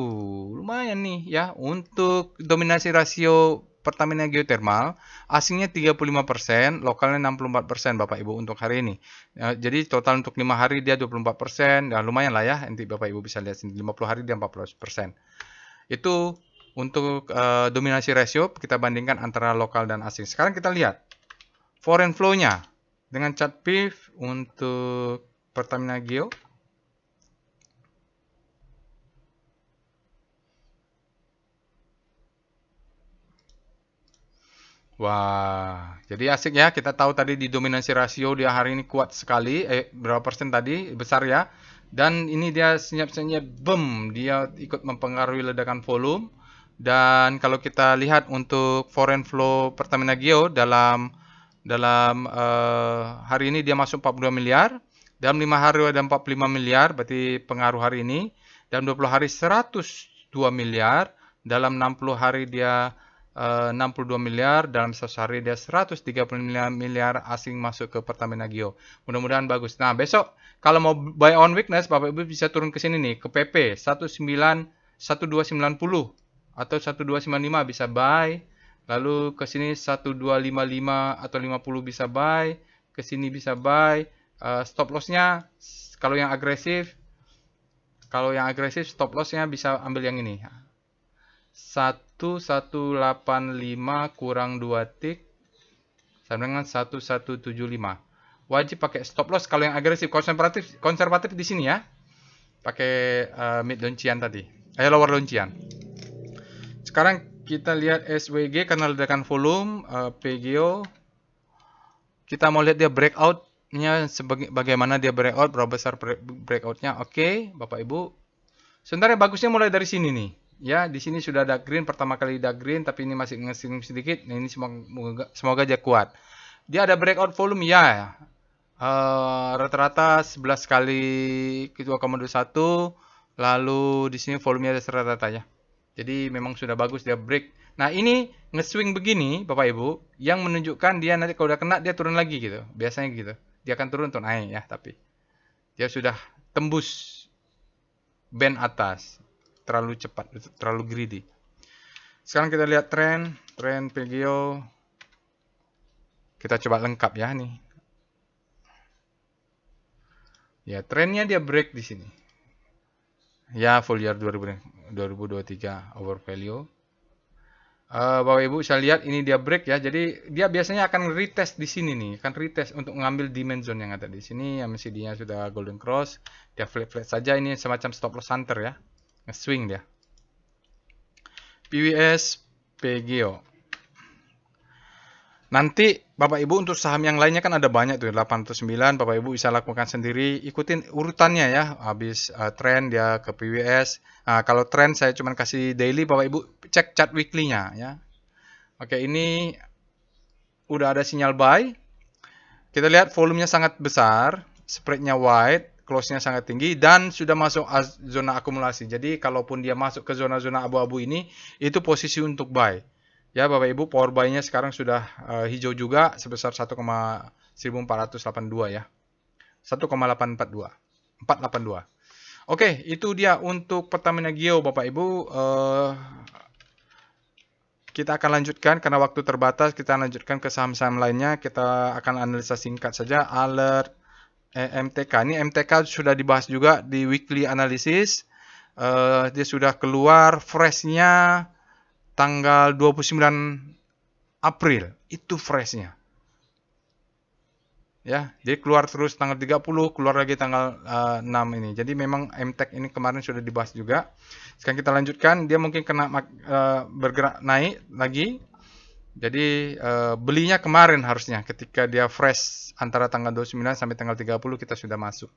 Lumayan nih ya, untuk dominasi rasio Pertamina Geothermal, asingnya 35%, lokalnya 64% Bapak Ibu untuk hari ini. Jadi total untuk 5 hari dia 24%, ya lumayan lah ya, nanti Bapak Ibu bisa lihat sini, 50 hari dia 40%. Itu untuk dominasi ratio kita bandingkan antara lokal dan asing. Sekarang kita lihat foreign flow-nya dengan chart PIF untuk Pertamina Geo. Wah, Jadi asik ya, kita tahu tadi di dominasi rasio dia hari ini kuat sekali, berapa persen tadi, besar ya. Dan ini dia senyap-senyap, boom, dia ikut mempengaruhi ledakan volume. Dan kalau kita lihat untuk foreign flow Pertamina Geo dalam hari ini dia masuk 42 miliar, dalam 5 hari ada 45 miliar, berarti pengaruh hari ini. Dalam 20 hari 102 miliar, dalam 60 hari dia 62 miliar, dalam 100 hari dia 139 miliar asing masuk ke Pertamina Geo. Mudah-mudahan bagus. Nah, besok kalau mau buy on weakness, Bapak Ibu bisa turun ke sini nih, ke PP 1290 atau 1295 bisa buy. Lalu ke sini 1255 atau 50 bisa buy, ke sini bisa buy. Stop lossnya kalau yang agresif stop lossnya bisa ambil yang ini. 1185 kurang 2 tick sama dengan 1175. Wajib pakai stop loss kalau yang agresif. Konservatif di sini ya. Pakai mid luncian tadi. Lower luncian. Sekarang kita lihat SWG karena ledakan volume, PGO. Kita mau lihat dia breakout-nya bagaimana dia breakout, berapa besar breakout-nya. Oke, Bapak Ibu. Sebenarnya bagusnya mulai dari sini nih. Ya, di sini sudah ada green, pertama kali ada green, tapi ini masih ngesing sedikit. Nah, ini semoga aja kuat. Dia ada breakout volume ya. Rata-rata 11 kali ke 2,21, lalu di sini volumenya ada rata-rata ya. Jadi memang sudah bagus dia break. Nah, ini nge-swing begini, Bapak Ibu, yang menunjukkan dia nanti kalau udah kena dia turun lagi gitu. Biasanya gitu. Dia akan turun atau naik ya, tapi dia sudah tembus band atas. Terlalu cepat, terlalu greedy. Sekarang kita lihat tren PGO. Kita coba lengkap ya nih. Ya, trennya dia break di sini. Ya, full year 2023 overvalue. Bapak Ibu saya lihat ini dia break ya. Jadi dia biasanya akan retest di sini nih, akan retest untuk mengambil demand zone yang ada di sini. MACD-nya sudah golden cross. Dia flat saja, ini semacam stop loss hunter ya. Swing dia. PWS PGO. Nanti Bapak Ibu untuk saham yang lainnya kan ada banyak tuh 809, Bapak Ibu bisa lakukan sendiri, ikutin urutannya ya. Habis tren dia ke PWS. Nah, kalau tren saya cuma kasih daily, Bapak Ibu cek chart weekly-nya ya. Oke, ini udah ada sinyal buy. Kita lihat volumenya sangat besar, spread-nya wide, close-nya sangat tinggi, dan sudah masuk zona akumulasi. Jadi, kalaupun dia masuk ke zona-zona abu-abu ini, itu posisi untuk buy. Ya, Bapak Ibu, power buy-nya sekarang sudah hijau juga, sebesar 1,1482 ya. 1,842. 482. Oke, itu dia untuk Pertamina Geo, Bapak Ibu. Kita akan lanjutkan, karena waktu terbatas, kita lanjutkan ke saham-saham lainnya. Kita akan analisa singkat saja. Alert, MTK. Ini MTK sudah dibahas juga di weekly analysis. Dia sudah keluar fresh-nya tanggal 29 April. Itu fresh-nya. Ya, jadi keluar terus tanggal 30, keluar lagi tanggal 6 ini. Jadi memang MTEK ini kemarin sudah dibahas juga. Sekarang kita lanjutkan, dia mungkin kena bergerak naik lagi. Jadi belinya kemarin harusnya ketika dia fresh antara tanggal 29 sampai tanggal 30 kita sudah masuk.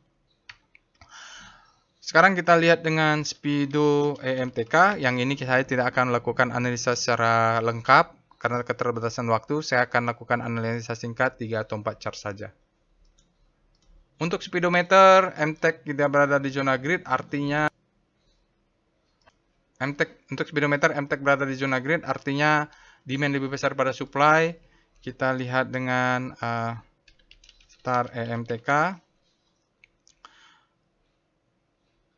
Sekarang kita lihat dengan Speedo EMTK. Yang ini saya tidak akan lakukan analisa secara lengkap karena keterbatasan waktu. Saya akan lakukan analisa singkat 3 atau 4 chart saja. Untuk speedometer, MTEK tidak berada di zona grid, artinya untuk speedometer MTEK berada di zona grid, artinya demand lebih besar pada supply. Kita lihat dengan Star EMTK.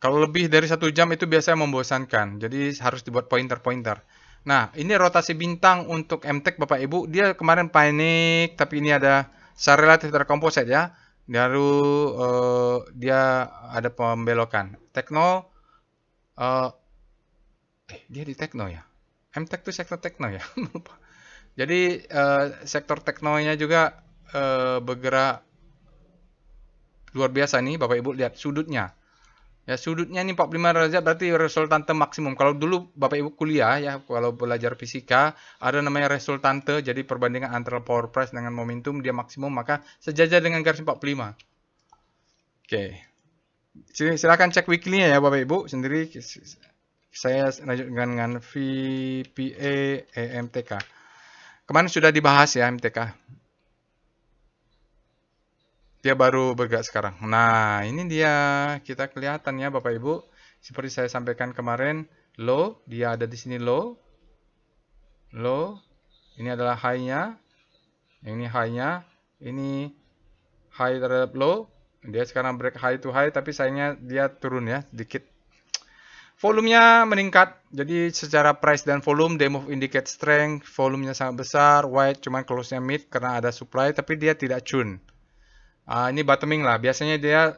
Kalau lebih dari 1 jam itu biasanya membosankan, jadi harus dibuat pointer-pointer. Nah, ini rotasi bintang untuk MTEK Bapak Ibu, dia kemarin panik, tapi ini ada secara relatif terkomposit ya. Lalu dia ada pembelokan. Tekno, dia di Tekno ya. MTEK itu sektor Tekno ya. Jadi sektor Teknonya juga bergerak luar biasa nih, Bapak Ibu lihat sudutnya. Ya, sudutnya ini 45 derajat berarti resultante maksimum. Kalau dulu Bapak Ibu kuliah ya, kalau belajar fisika, ada namanya resultante, jadi perbandingan antara power price dengan momentum dia maksimum, maka sejajar dengan garis 45. Oke. Silakan cek weekly-nya ya Bapak Ibu sendiri. Saya lanjutkan dengan VPA EMTK. Kemarin sudah dibahas ya MTK. Dia baru bergerak sekarang. Nah, ini dia. Kita kelihatan ya Bapak Ibu. Seperti saya sampaikan kemarin, low, dia ada di sini low. Low, ini adalah high-nya. Ini high-nya. Ini high terhadap low. Dia sekarang break high to high, tapi sayangnya dia turun ya, sedikit. Volumenya meningkat, jadi secara price dan volume, they move indicate strength, volumenya sangat besar, wide, cuman close-nya mid karena ada supply, tapi dia tidak tune. Ini bottoming lah. Biasanya dia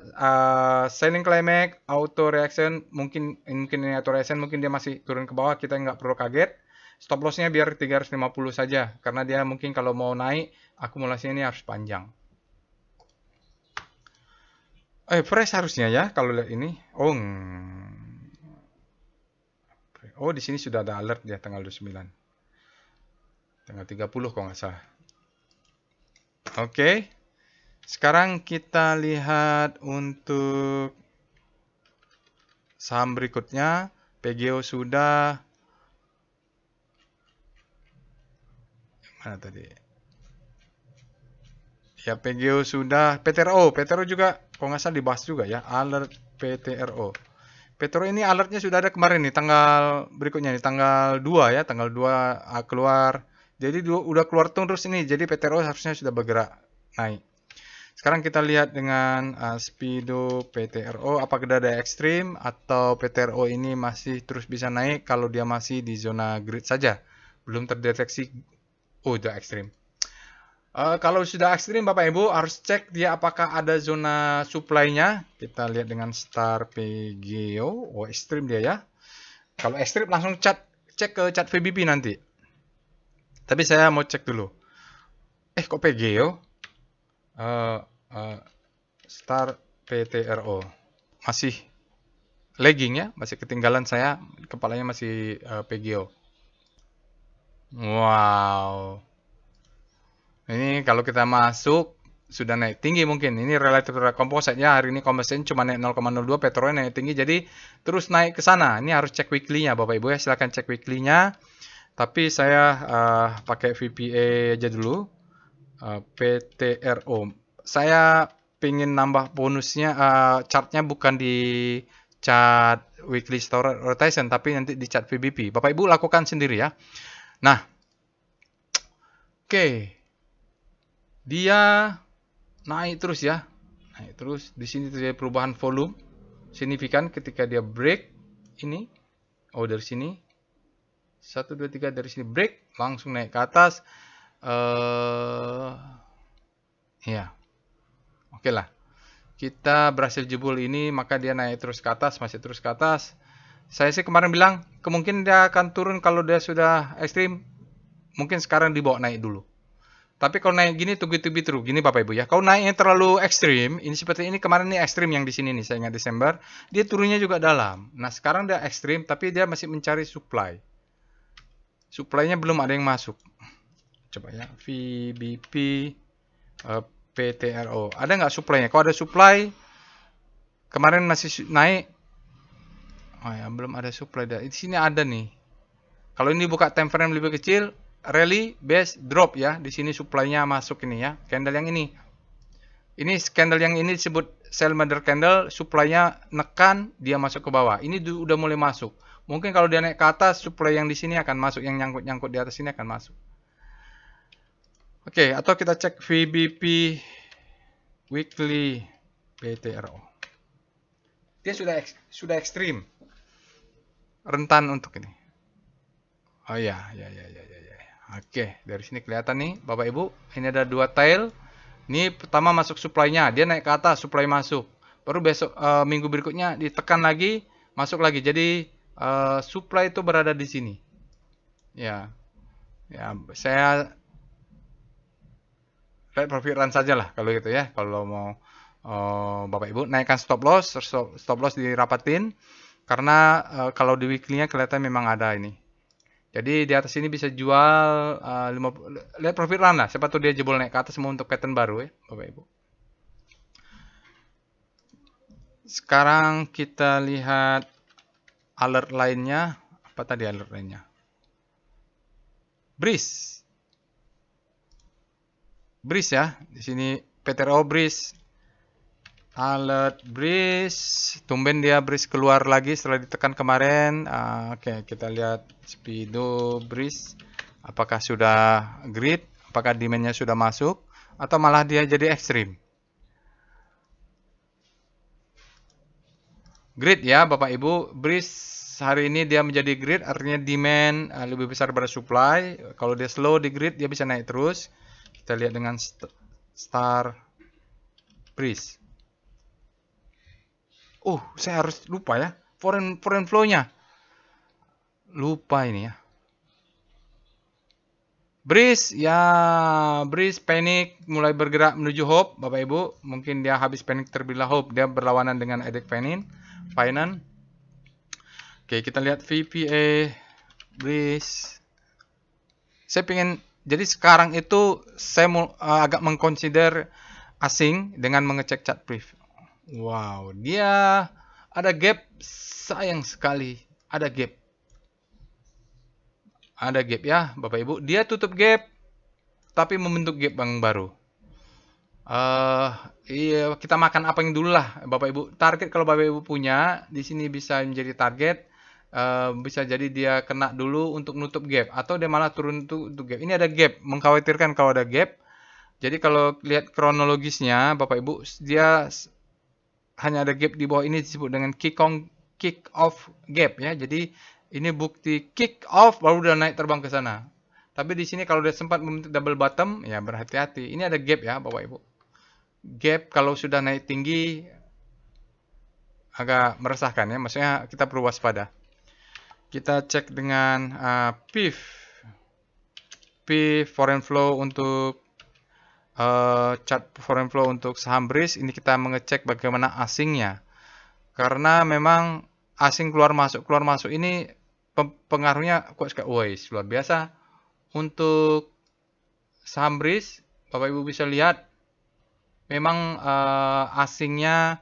selling climax, auto reaction, mungkin ini auto reaction, mungkin dia masih turun ke bawah. Kita nggak perlu kaget. Stop lossnya biar 350 saja, karena dia mungkin kalau mau naik akumulasinya ini harus panjang. Fresh harusnya ya kalau lihat ini. Oh, di sini sudah ada alert ya tanggal 29. Tanggal 30 kalau nggak salah. Oke. Sekarang kita lihat untuk saham berikutnya. PGO sudah. Mana tadi? Ya, PGO sudah. PTRO juga kalau nggak salah dibahas juga ya. Alert PTRO. PTRO ini alertnya sudah ada kemarin nih. Tanggal berikutnya nih. Tanggal 2 ya. Tanggal 2 keluar. Jadi udah keluar terus ini. Jadi PTRO harusnya sudah bergerak naik. Sekarang kita lihat dengan Speedo PTRO, apakah ada ekstrim atau PTRO ini masih terus bisa naik kalau dia masih di zona grid saja. Belum terdeteksi, udah ekstrim. Kalau sudah ekstrim Bapak Ibu harus cek dia apakah ada zona supply-nya. Kita lihat dengan Star PGO, ekstrim dia ya. Kalau ekstrim langsung cek ke chat VBP nanti. Tapi saya mau cek dulu. Kok PGO? Star PTRO masih lagging ya, masih ketinggalan saya, kepalanya masih PGO. Wow, ini kalau kita masuk sudah naik tinggi mungkin. Ini relatif composite ya, hari ini composite cuma naik 0,02, petrolnya naik tinggi, jadi terus naik ke sana. Ini harus cek weekly-nya Bapak Ibu ya, silahkan cek weekly-nya. Tapi saya pakai VPA aja dulu. PTRO. Saya pengen nambah bonusnya, chartnya bukan di chart weekly store rotation, tapi nanti di chart VBP. Bapak Ibu lakukan sendiri ya. Nah, oke. Dia naik terus ya. Naik terus. Di sini terjadi perubahan volume signifikan ketika dia break ini. Oh, dari sini. 1, 2, 3 dari sini break. Langsung naik ke atas. Ya. Oke lah. Kita berhasil jebol ini, maka dia naik terus ke atas, masih terus ke atas. Saya sih kemarin bilang, kemungkinan dia akan turun kalau dia sudah ekstrim. Mungkin sekarang dibawa naik dulu. Tapi kalau naik gini, tubi-tubi terus. Gini Bapak Ibu ya. Kalau naiknya terlalu ekstrim, ini seperti ini kemarin nih ekstrim yang di sini nih, saya ingat Desember. Dia turunnya juga dalam. Nah sekarang dia ekstrim, tapi dia masih mencari supply. Supply-nya belum ada yang masuk. Coba ya, VBP PTRO. Ada nggak supply-nya? Kalau ada supply, kemarin masih naik. Oh ya, belum ada supply. Di sini ada nih. Kalau ini buka time frame lebih kecil, rally, base, drop ya. Di sini supply-nya masuk ini ya. Candle yang ini. Ini candle yang ini disebut sell mother candle, supply-nya nekan, dia masuk ke bawah. Ini udah mulai masuk. Mungkin kalau dia naik ke atas, supply yang di sini akan masuk, yang nyangkut-nyangkut di atas ini akan masuk. Oke, atau kita cek VBP weekly PTRO. Dia sudah ekstrim. Rentan untuk ini. Oh ya. Oke, dari sini kelihatan nih Bapak Ibu, ini ada dua tail. Ini pertama masuk supply-nya, dia naik ke atas, supply masuk. Baru besok minggu berikutnya ditekan lagi, masuk lagi. Jadi supply itu berada di sini. Ya. Ya, saya profit run saja lah kalau gitu ya. Kalau mau Bapak Ibu naikkan stop loss dirapatin karena kalau di weekly-nya kelihatan memang ada ini. Jadi di atas ini bisa jual 50, lihat profit run lah. Siapa tuh dia jebol naik ke atas semua untuk pattern baru ya, Bapak Ibu. Sekarang kita lihat alert lainnya. Apa tadi alert lainnya? Breeze. Breeze ya. Di sini PTRO Breeze. Alert Breeze. Tumben dia Breeze keluar lagi setelah ditekan kemarin. Oke, kita lihat Speedo Breeze. Apakah sudah grid? Apakah demand-nya sudah masuk? Atau malah dia jadi ekstrim? Grid ya Bapak Ibu, Breeze hari ini dia menjadi grid, artinya demand lebih besar daripada supply. Kalau dia slow di grid, dia bisa naik terus. Kita lihat dengan Star Breeze. Saya harus lupa ya, foreign flow-nya. Lupa ini ya. Breeze, ya Breeze panic mulai bergerak menuju hope, Bapak Ibu. Mungkin dia habis panic terbitlah hope, dia berlawanan dengan Edek Finance. Oke, kita lihat VPA Breeze. Saya pengen, jadi sekarang itu saya agak mengconsider asing dengan mengecek chart brief. Wow, dia ada gap, sayang sekali ada gap. Ada gap ya Bapak Ibu, dia tutup gap tapi membentuk gap yang baru. Iya, kita makan apa yang dulu lah Bapak Ibu. Target kalau Bapak Ibu punya di sini bisa menjadi target. Bisa jadi dia kena dulu untuk nutup gap atau dia malah turun untuk gap. Ini ada gap, mengkhawatirkan kalau ada gap. Jadi kalau lihat kronologisnya Bapak Ibu, dia hanya ada gap di bawah ini disebut dengan kick off gap ya. Jadi ini bukti kick off baru udah naik terbang ke sana. Tapi di sini kalau dia sempat membentuk double bottom ya berhati-hati. Ini ada gap ya Bapak Ibu. Gap kalau sudah naik tinggi agak meresahkan ya. Maksudnya kita perlu waspada. Kita cek dengan PIF foreign flow untuk chart foreign flow untuk saham Breeze. Ini kita mengecek bagaimana asingnya. Karena memang asing keluar masuk ini pengaruhnya kuat sekali. Woi, luar biasa. Untuk saham Breeze, Bapak Ibu bisa lihat memang asingnya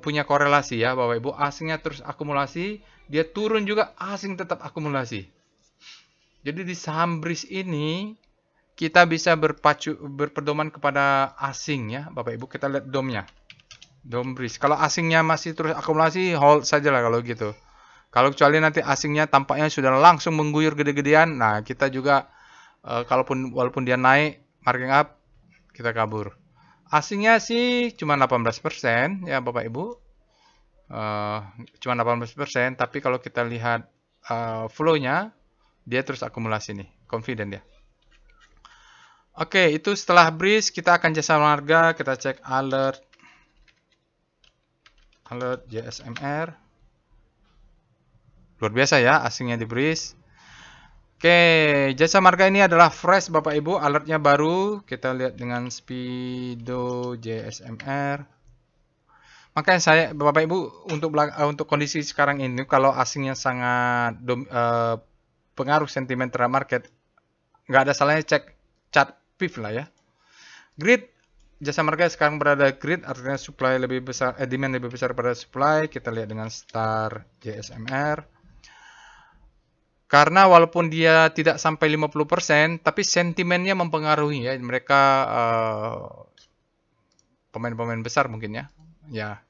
punya korelasi ya Bapak Ibu. Asingnya terus akumulasi, dia turun juga, asing tetap akumulasi. Jadi di saham Breeze ini kita bisa berpedoman kepada asing ya Bapak Ibu. Kita lihat DOM-nya. DOM Breeze. Kalau asingnya masih terus akumulasi, hold saja lah kalau gitu. Kalau kecuali nanti asingnya tampaknya sudah langsung mengguyur gede-gedean, nah kita juga walaupun dia naik marking up, kita kabur. Asingnya sih cuma 18% ya Bapak Ibu. Cuma 18%, tapi kalau kita lihat flow-nya, dia terus akumulasi nih, confident ya. Oke, itu setelah Breeze kita akan jasa marga, kita cek alert JSMR. Luar biasa ya asingnya di Breeze. Oke, jasa marga ini adalah fresh Bapak Ibu, alertnya baru. Kita lihat dengan Speedo JSMR. Makanya saya Bapak Ibu untuk kondisi sekarang ini kalau asingnya sangat pengaruh sentimen terhadap market, nggak ada salahnya cek chart PIF lah ya. Grid, jasa marga sekarang berada grid, artinya supply lebih besar, demand lebih besar pada supply. Kita lihat dengan Star JSMR. Karena walaupun dia tidak sampai 50%, tapi sentimennya mempengaruhi ya. Mereka pemain-pemain besar mungkin ya. Ya.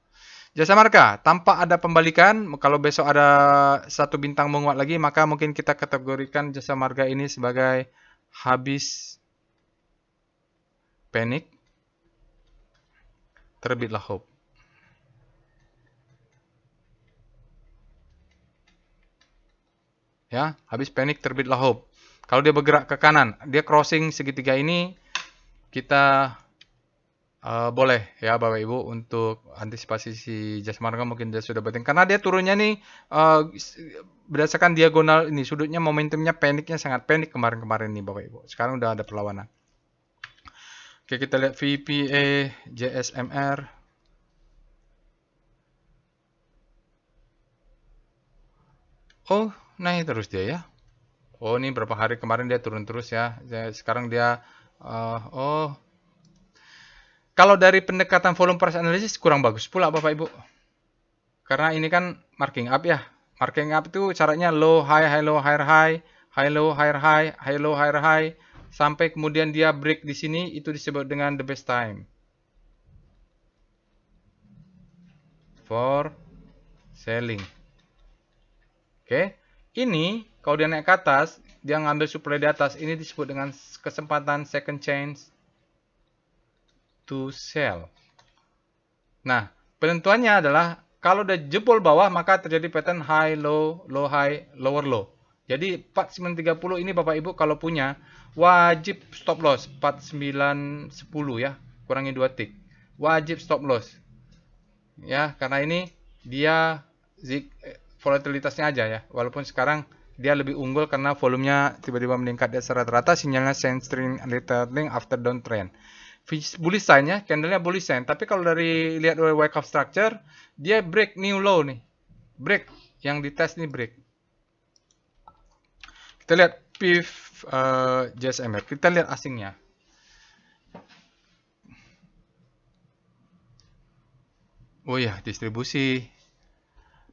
Jasa marga, tanpa ada pembalikan, kalau besok ada satu bintang menguat lagi, maka mungkin kita kategorikan jasa marga ini sebagai habis panic, terbitlah hope. Ya, habis panik terbitlah hope. Kalau dia bergerak ke kanan, dia crossing segitiga ini, kita boleh ya Bapak Ibu untuk antisipasi si jasa marga mungkin dia sudah betting. Karena dia turunnya nih berdasarkan diagonal ini, sudutnya momentumnya paniknya sangat panik kemarin-kemarin nih Bapak Ibu. Sekarang udah ada perlawanan. Oke, kita lihat VPA JSMR. Oh, naik terus dia ya. Oh, ini berapa hari kemarin dia turun terus ya. Sekarang dia oh, kalau dari pendekatan volume price analysis kurang bagus pula Bapak Ibu. Karena ini kan marking up ya. Marking up itu caranya low high high low higher high, high low higher high, high low higher high sampai kemudian dia break di sini, itu disebut dengan the best time for selling. Oke. Ini kalau dia naik ke atas, dia ngambil supply di atas, ini disebut dengan kesempatan second chance to sell. Nah, penentuannya adalah kalau udah jebol bawah maka terjadi pattern high low, low high, lower low. Jadi 4930 ini Bapak Ibu kalau punya wajib stop loss 4910 ya, kurangi 2 tick. Wajib stop loss. Ya, karena ini dia volatilitasnya aja ya. Walaupun sekarang dia lebih unggul karena volumenya tiba-tiba meningkat di atas rata-rata, sinyalnya centering returning after downtrend. Bullish sign-nya, candlenya bullish sign. Tapi kalau dari lihat dari Wyckoff structure, dia break new low nih. Break. Yang dites nih break. Kita lihat PIF JSMR. Kita lihat asingnya. Oh ya, distribusi.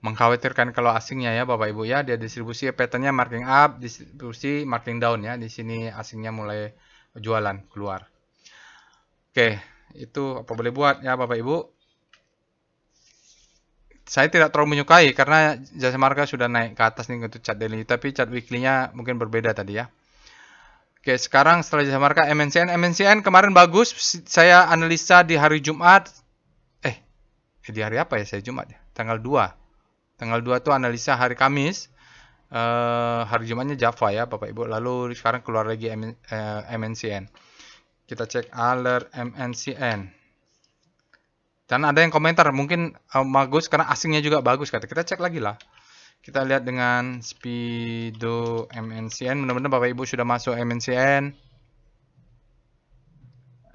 Mengkhawatirkan kalau asingnya ya Bapak Ibu ya. Dia distribusi patternnya marking up, distribusi marking down ya. Di sini asingnya mulai jualan keluar. Oke, itu apa boleh buat ya Bapak Ibu. Saya tidak terlalu menyukai karena jasa marga sudah naik ke atas nih untuk chart daily, tapi chart weekly-nya mungkin berbeda tadi ya. Oke, sekarang setelah jasa marga MNCN kemarin bagus. Saya analisa di hari Jumat. Di hari apa ya saya Jumat ya? Tanggal 2. Tanggal 2 itu analisa hari Kamis. Hari Jumatnya Java ya Bapak Ibu. Lalu sekarang keluar lagi MNCN. Kita cek alert MNCN. Dan ada yang komentar mungkin bagus karena asingnya juga bagus kata. Kita cek lagi lah. Kita lihat dengan Speedo MNCN. Mudah-mudahan Bapak Ibu sudah masuk MNCN.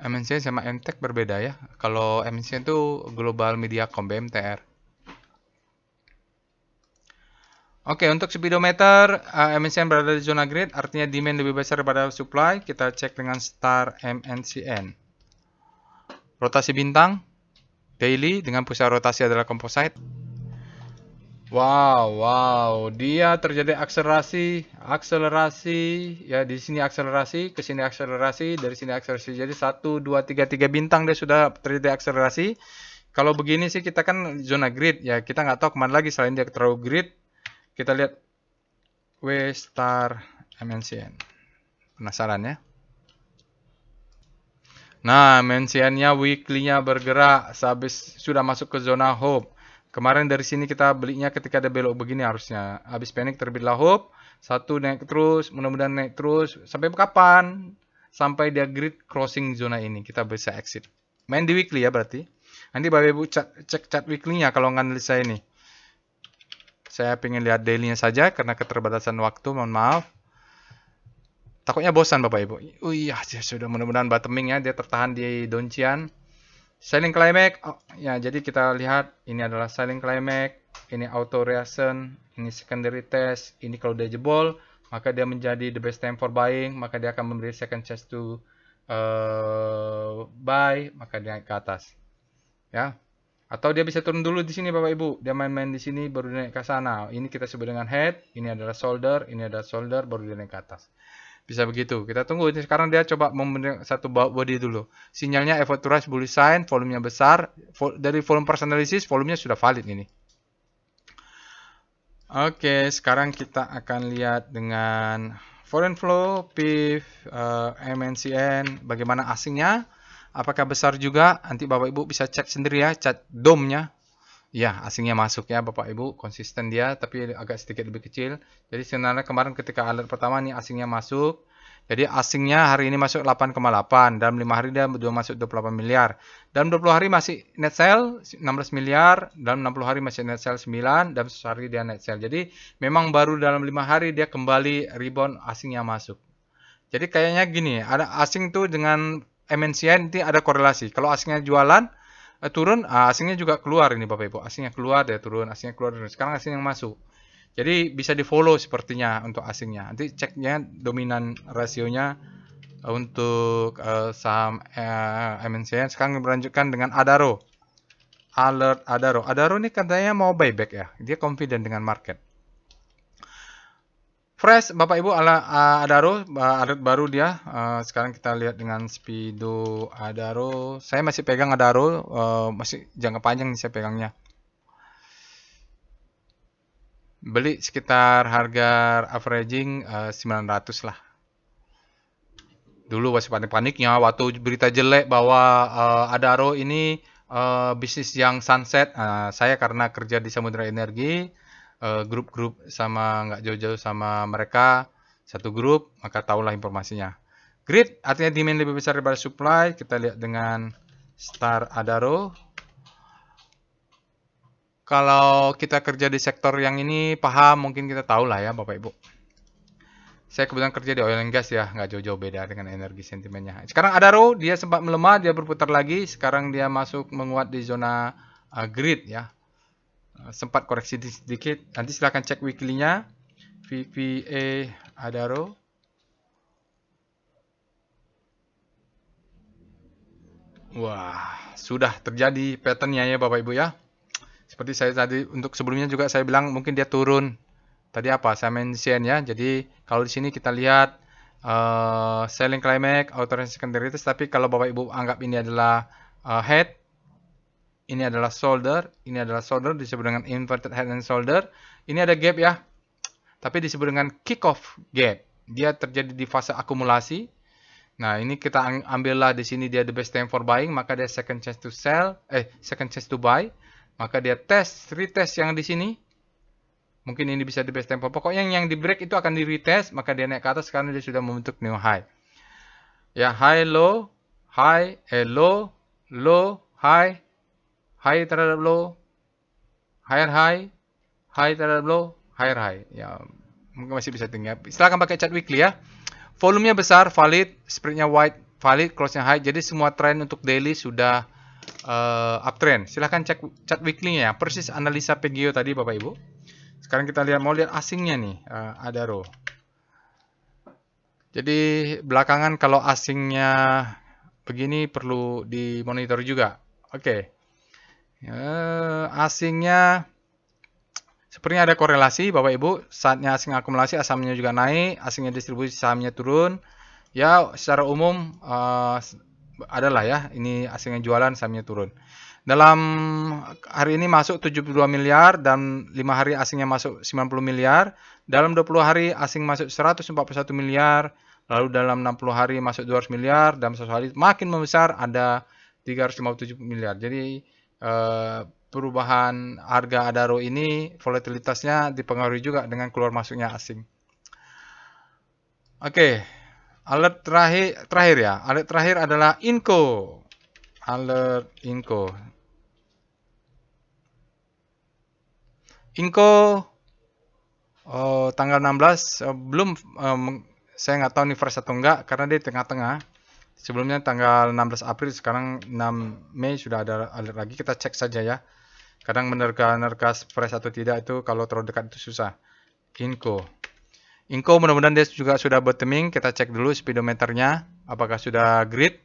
MNCN sama MTech berbeda ya. Kalau MNCN itu Global Mediacom BMTR. Oke, untuk speedometer MNCN berada di zona grid, artinya demand lebih besar daripada supply. Kita cek dengan star MNCN. Rotasi bintang daily dengan pusat rotasi adalah composite. Wow, dia terjadi akselerasi ya, di sini akselerasi, ke sini akselerasi, dari sini akselerasi. Jadi 1 2 3 bintang dia sudah terjadi akselerasi. Kalau begini sih kita kan zona grid ya, kita nggak tahu kemana lagi selain dia terlalu grid. Kita lihat W star MNCN. Penasaran ya? Nah, MNCN-nya weekly-nya bergerak sehabis sudah masuk ke zona hope. Kemarin dari sini kita belinya ketika ada belok begini harusnya. Habis panic terbitlah hope. Satu naik terus, mudah-mudahan naik terus. Sampai kapan? Sampai dia grid crossing zona ini. Kita bisa exit. Main di weekly ya berarti. Nanti Bapak Ibu cek chart weekly-nya kalau nganalisa ini. Saya pengen lihat daily-nya saja karena keterbatasan waktu, mohon maaf. Takutnya bosan Bapak Ibu. Oh iya, sudah mudah-mudahan bottoming ya, dia tertahan di doncian. Selling climax, ya jadi kita lihat ini adalah selling climax, ini auto reaction, ini secondary test, ini kalau dia jebol, maka dia menjadi the best time for buying, maka dia akan memberi second chance to buy, maka dia naik ke atas. Ya. Atau dia bisa turun dulu di sini Bapak Ibu, dia main-main di sini baru naik ke sana. Ini kita sebut dengan head, ini adalah shoulder, ini adalah shoulder, baru dia naik ke atas. Bisa begitu. Kita tunggu. Sekarang dia coba membentuk satu body dulu. Sinyalnya effort to rise bullish sign, volumenya besar. Dari volume price analysis, volumenya sudah valid ini. Oke, sekarang kita akan lihat dengan foreign flow, PIF, MNCN, bagaimana asingnya. Apakah besar juga? Nanti Bapak Ibu bisa cek sendiri ya, cek DOM-nya. Ya, asingnya masuk ya Bapak Ibu, konsisten dia tapi agak sedikit lebih kecil. Jadi sebenarnya kemarin ketika alert pertama nih asingnya masuk. Jadi asingnya hari ini masuk 8,8, dalam 5 hari dia sudah masuk 28 miliar. Dalam 20 hari masih net sale 16 miliar, dalam 60 hari masih net sale 9, dalam 1 hari dia net sale. Jadi memang baru dalam 5 hari dia kembali rebound asingnya masuk. Jadi kayaknya gini, ada asing tuh dengan MNCN nanti ada korelasi. Kalau asingnya jualan turun, asingnya juga keluar ini Bapak Ibu. Asingnya keluar dia turun, asingnya keluar turun. Sekarang asing yang masuk. Jadi bisa di follow sepertinya untuk asingnya. Nanti ceknya dominan rasionya untuk saham MNCN. Sekarang berlanjutkan dengan Adaro. Alert Adaro. Adaro ini katanya mau buyback ya. Dia confident dengan market. Fresh, Bapak Ibu, Adaro, alert baru dia. Sekarang kita lihat dengan Speedo Adaro. Saya masih pegang Adaro, masih jangka panjang nih saya pegangnya. Beli sekitar harga averaging 900 lah. Dulu masih panik-paniknya waktu berita jelek bahwa Adaro ini bisnis yang sunset. Saya karena kerja di Samudra Energi, grup-grup sama nggak jauh-jauh sama mereka, satu grup, maka tahulah informasinya. Grid artinya demand lebih besar daripada supply. Kita lihat dengan Star Adaro. Kalau kita kerja di sektor yang ini paham, mungkin kita tahu lah ya Bapak Ibu. Saya kebetulan kerja di oil and gas ya, nggak jauh-jauh beda dengan energi sentimennya. Sekarang Adaro, dia sempat melemah, dia berputar lagi. Sekarang dia masuk menguat di zona grid ya. Sempat koreksi sedikit. Nanti silahkan cek weekly-nya. VPA Adaro. Wah, sudah terjadi pattern-nya ya Bapak Ibu ya. Seperti saya tadi untuk sebelumnya juga saya bilang mungkin dia turun. Tadi apa? Saya mention ya. Jadi kalau di sini kita lihat selling climax, authorization secondary retest. Tapi kalau Bapak Ibu anggap ini adalah head, ini adalah shoulder, ini adalah shoulder disebut dengan inverted head and shoulder. Ini ada gap ya. Tapi disebut dengan kick off gap. Dia terjadi di fase akumulasi. Nah, ini kita ambillah di sini dia the best time for buying, maka dia second chance to sell, second chance to buy. Maka dia retest yang di sini. Mungkin ini bisa di best time. Pokoknya yang di break itu akan di retest, maka dia naik ke atas karena dia sudah membentuk new high. Ya, high, low, low, low, high terhadap low, higher high terhadap low, higher high. Ya, mungkin masih bisa tinggal. Silakan pakai chart weekly ya. Volumenya besar, valid, spreadnya wide, valid, close-nya high. Jadi semua trend untuk daily sudah uptrend. Silahkan cek chart weekly-nya ya. Persis analisa PGO tadi Bapak Ibu. Sekarang kita lihat, mau lihat asingnya nih, Adaro. Jadi belakangan kalau asingnya begini perlu dimonitor juga. Oke. Asingnya sepertinya ada korelasi Bapak Ibu. Saatnya asing akumulasi, asamnya juga naik, asingnya distribusi, sahamnya turun. Ya, secara umum adalah ya, ini asingnya jualan, sahamnya turun. Dalam hari ini masuk 72 miliar dan 5 hari asingnya masuk 90 miliar. Dalam 20 hari asing masuk 141 miliar. Lalu dalam 60 hari masuk 200 miliar. Dalam 1 hari makin membesar ada 357 miliar. Jadi perubahan harga Adaro ini volatilitasnya dipengaruhi juga dengan keluar masuknya asing. Oke, alert terakhir ya. Alert terakhir adalah Inco. Alert Inco. Inco tanggal 16 belum, saya nggak tahu nih fresh atau enggak karena dia tengah-tengah. Sebelumnya tanggal 16 April, sekarang 6 Mei sudah ada alert lagi. Kita cek saja ya. Kadang menerka-nerka fresh atau tidak itu kalau terlalu dekat itu susah. Inco mudah-mudahan dia juga sudah bottoming. Kita cek dulu speedometernya apakah sudah grid.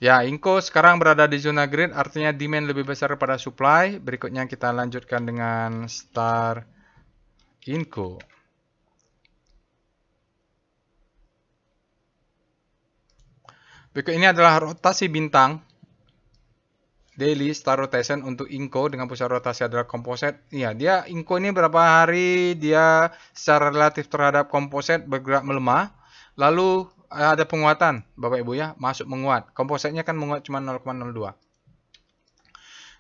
Ya, Inco sekarang berada di zona grid, artinya demand lebih besar daripada supply. Berikutnya kita lanjutkan dengan Star Inco. Berikut ini adalah rotasi bintang. Daily Star Rotation untuk Inco dengan pusat rotasi adalah komposit. Iya, dia Inco ini berapa hari dia secara relatif terhadap komposit bergerak melemah. Lalu ada penguatan, Bapak Ibu ya, masuk menguat. Kompositnya kan menguat cuma 0,02.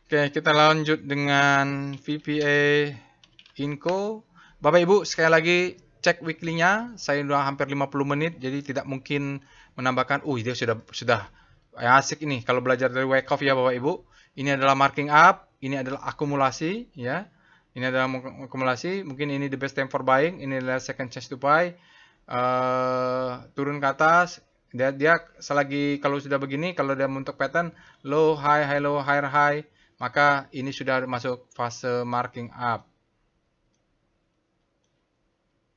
Oke, kita lanjut dengan VPA Inco. Bapak Ibu, sekali lagi cek weekly-nya. Saya sudah hampir 50 menit, jadi tidak mungkin menambahkan, dia sudah asik ini. Kalau belajar dari Wyckoff ya Bapak Ibu, ini adalah marking up, ini adalah akumulasi ya. Ini adalah akumulasi, mungkin ini the best time for buying, ini adalah second chance to buy. turun ke atas, dia selagi kalau sudah begini, kalau dia untuk pattern low high high low higher high, maka ini sudah masuk fase marking up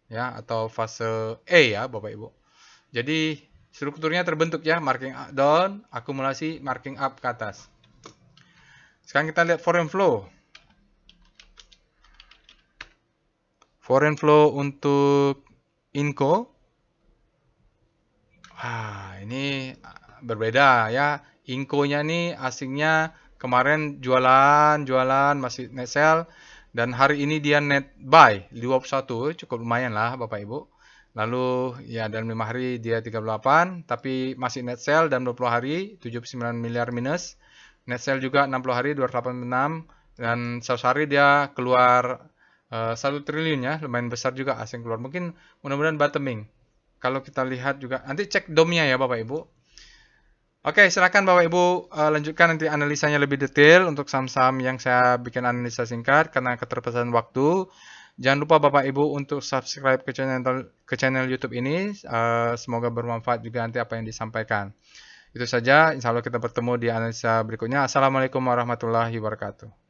ya, atau fase E ya Bapak Ibu. Jadi strukturnya terbentuk ya, marking up down, akumulasi, marking up ke atas. Sekarang kita lihat foreign flow. Foreign flow untuk Inco. Ini berbeda ya. Inco-nya nih asingnya kemarin jualan masih net sell dan hari ini dia net buy 21, cukup lumayan lah Bapak Ibu. Lalu ya dalam 5 hari dia 38 tapi masih net sell dalam 20 hari 79 miliar minus. Net sell juga 60 hari 286 dan 100 hari dia keluar 1 triliun ya, lumayan besar juga asing keluar. Mungkin mudah-mudahan bottoming. Kalau kita lihat juga, nanti cek domnya ya Bapak Ibu. Oke, silakan Bapak Ibu lanjutkan nanti analisanya lebih detail untuk saham-saham yang saya bikin analisa singkat karena keterbatasan waktu. Jangan lupa Bapak Ibu untuk subscribe ke channel YouTube ini. Semoga bermanfaat juga nanti apa yang disampaikan. Itu saja, insya Allah kita bertemu di analisa berikutnya. Assalamualaikum warahmatullahi wabarakatuh.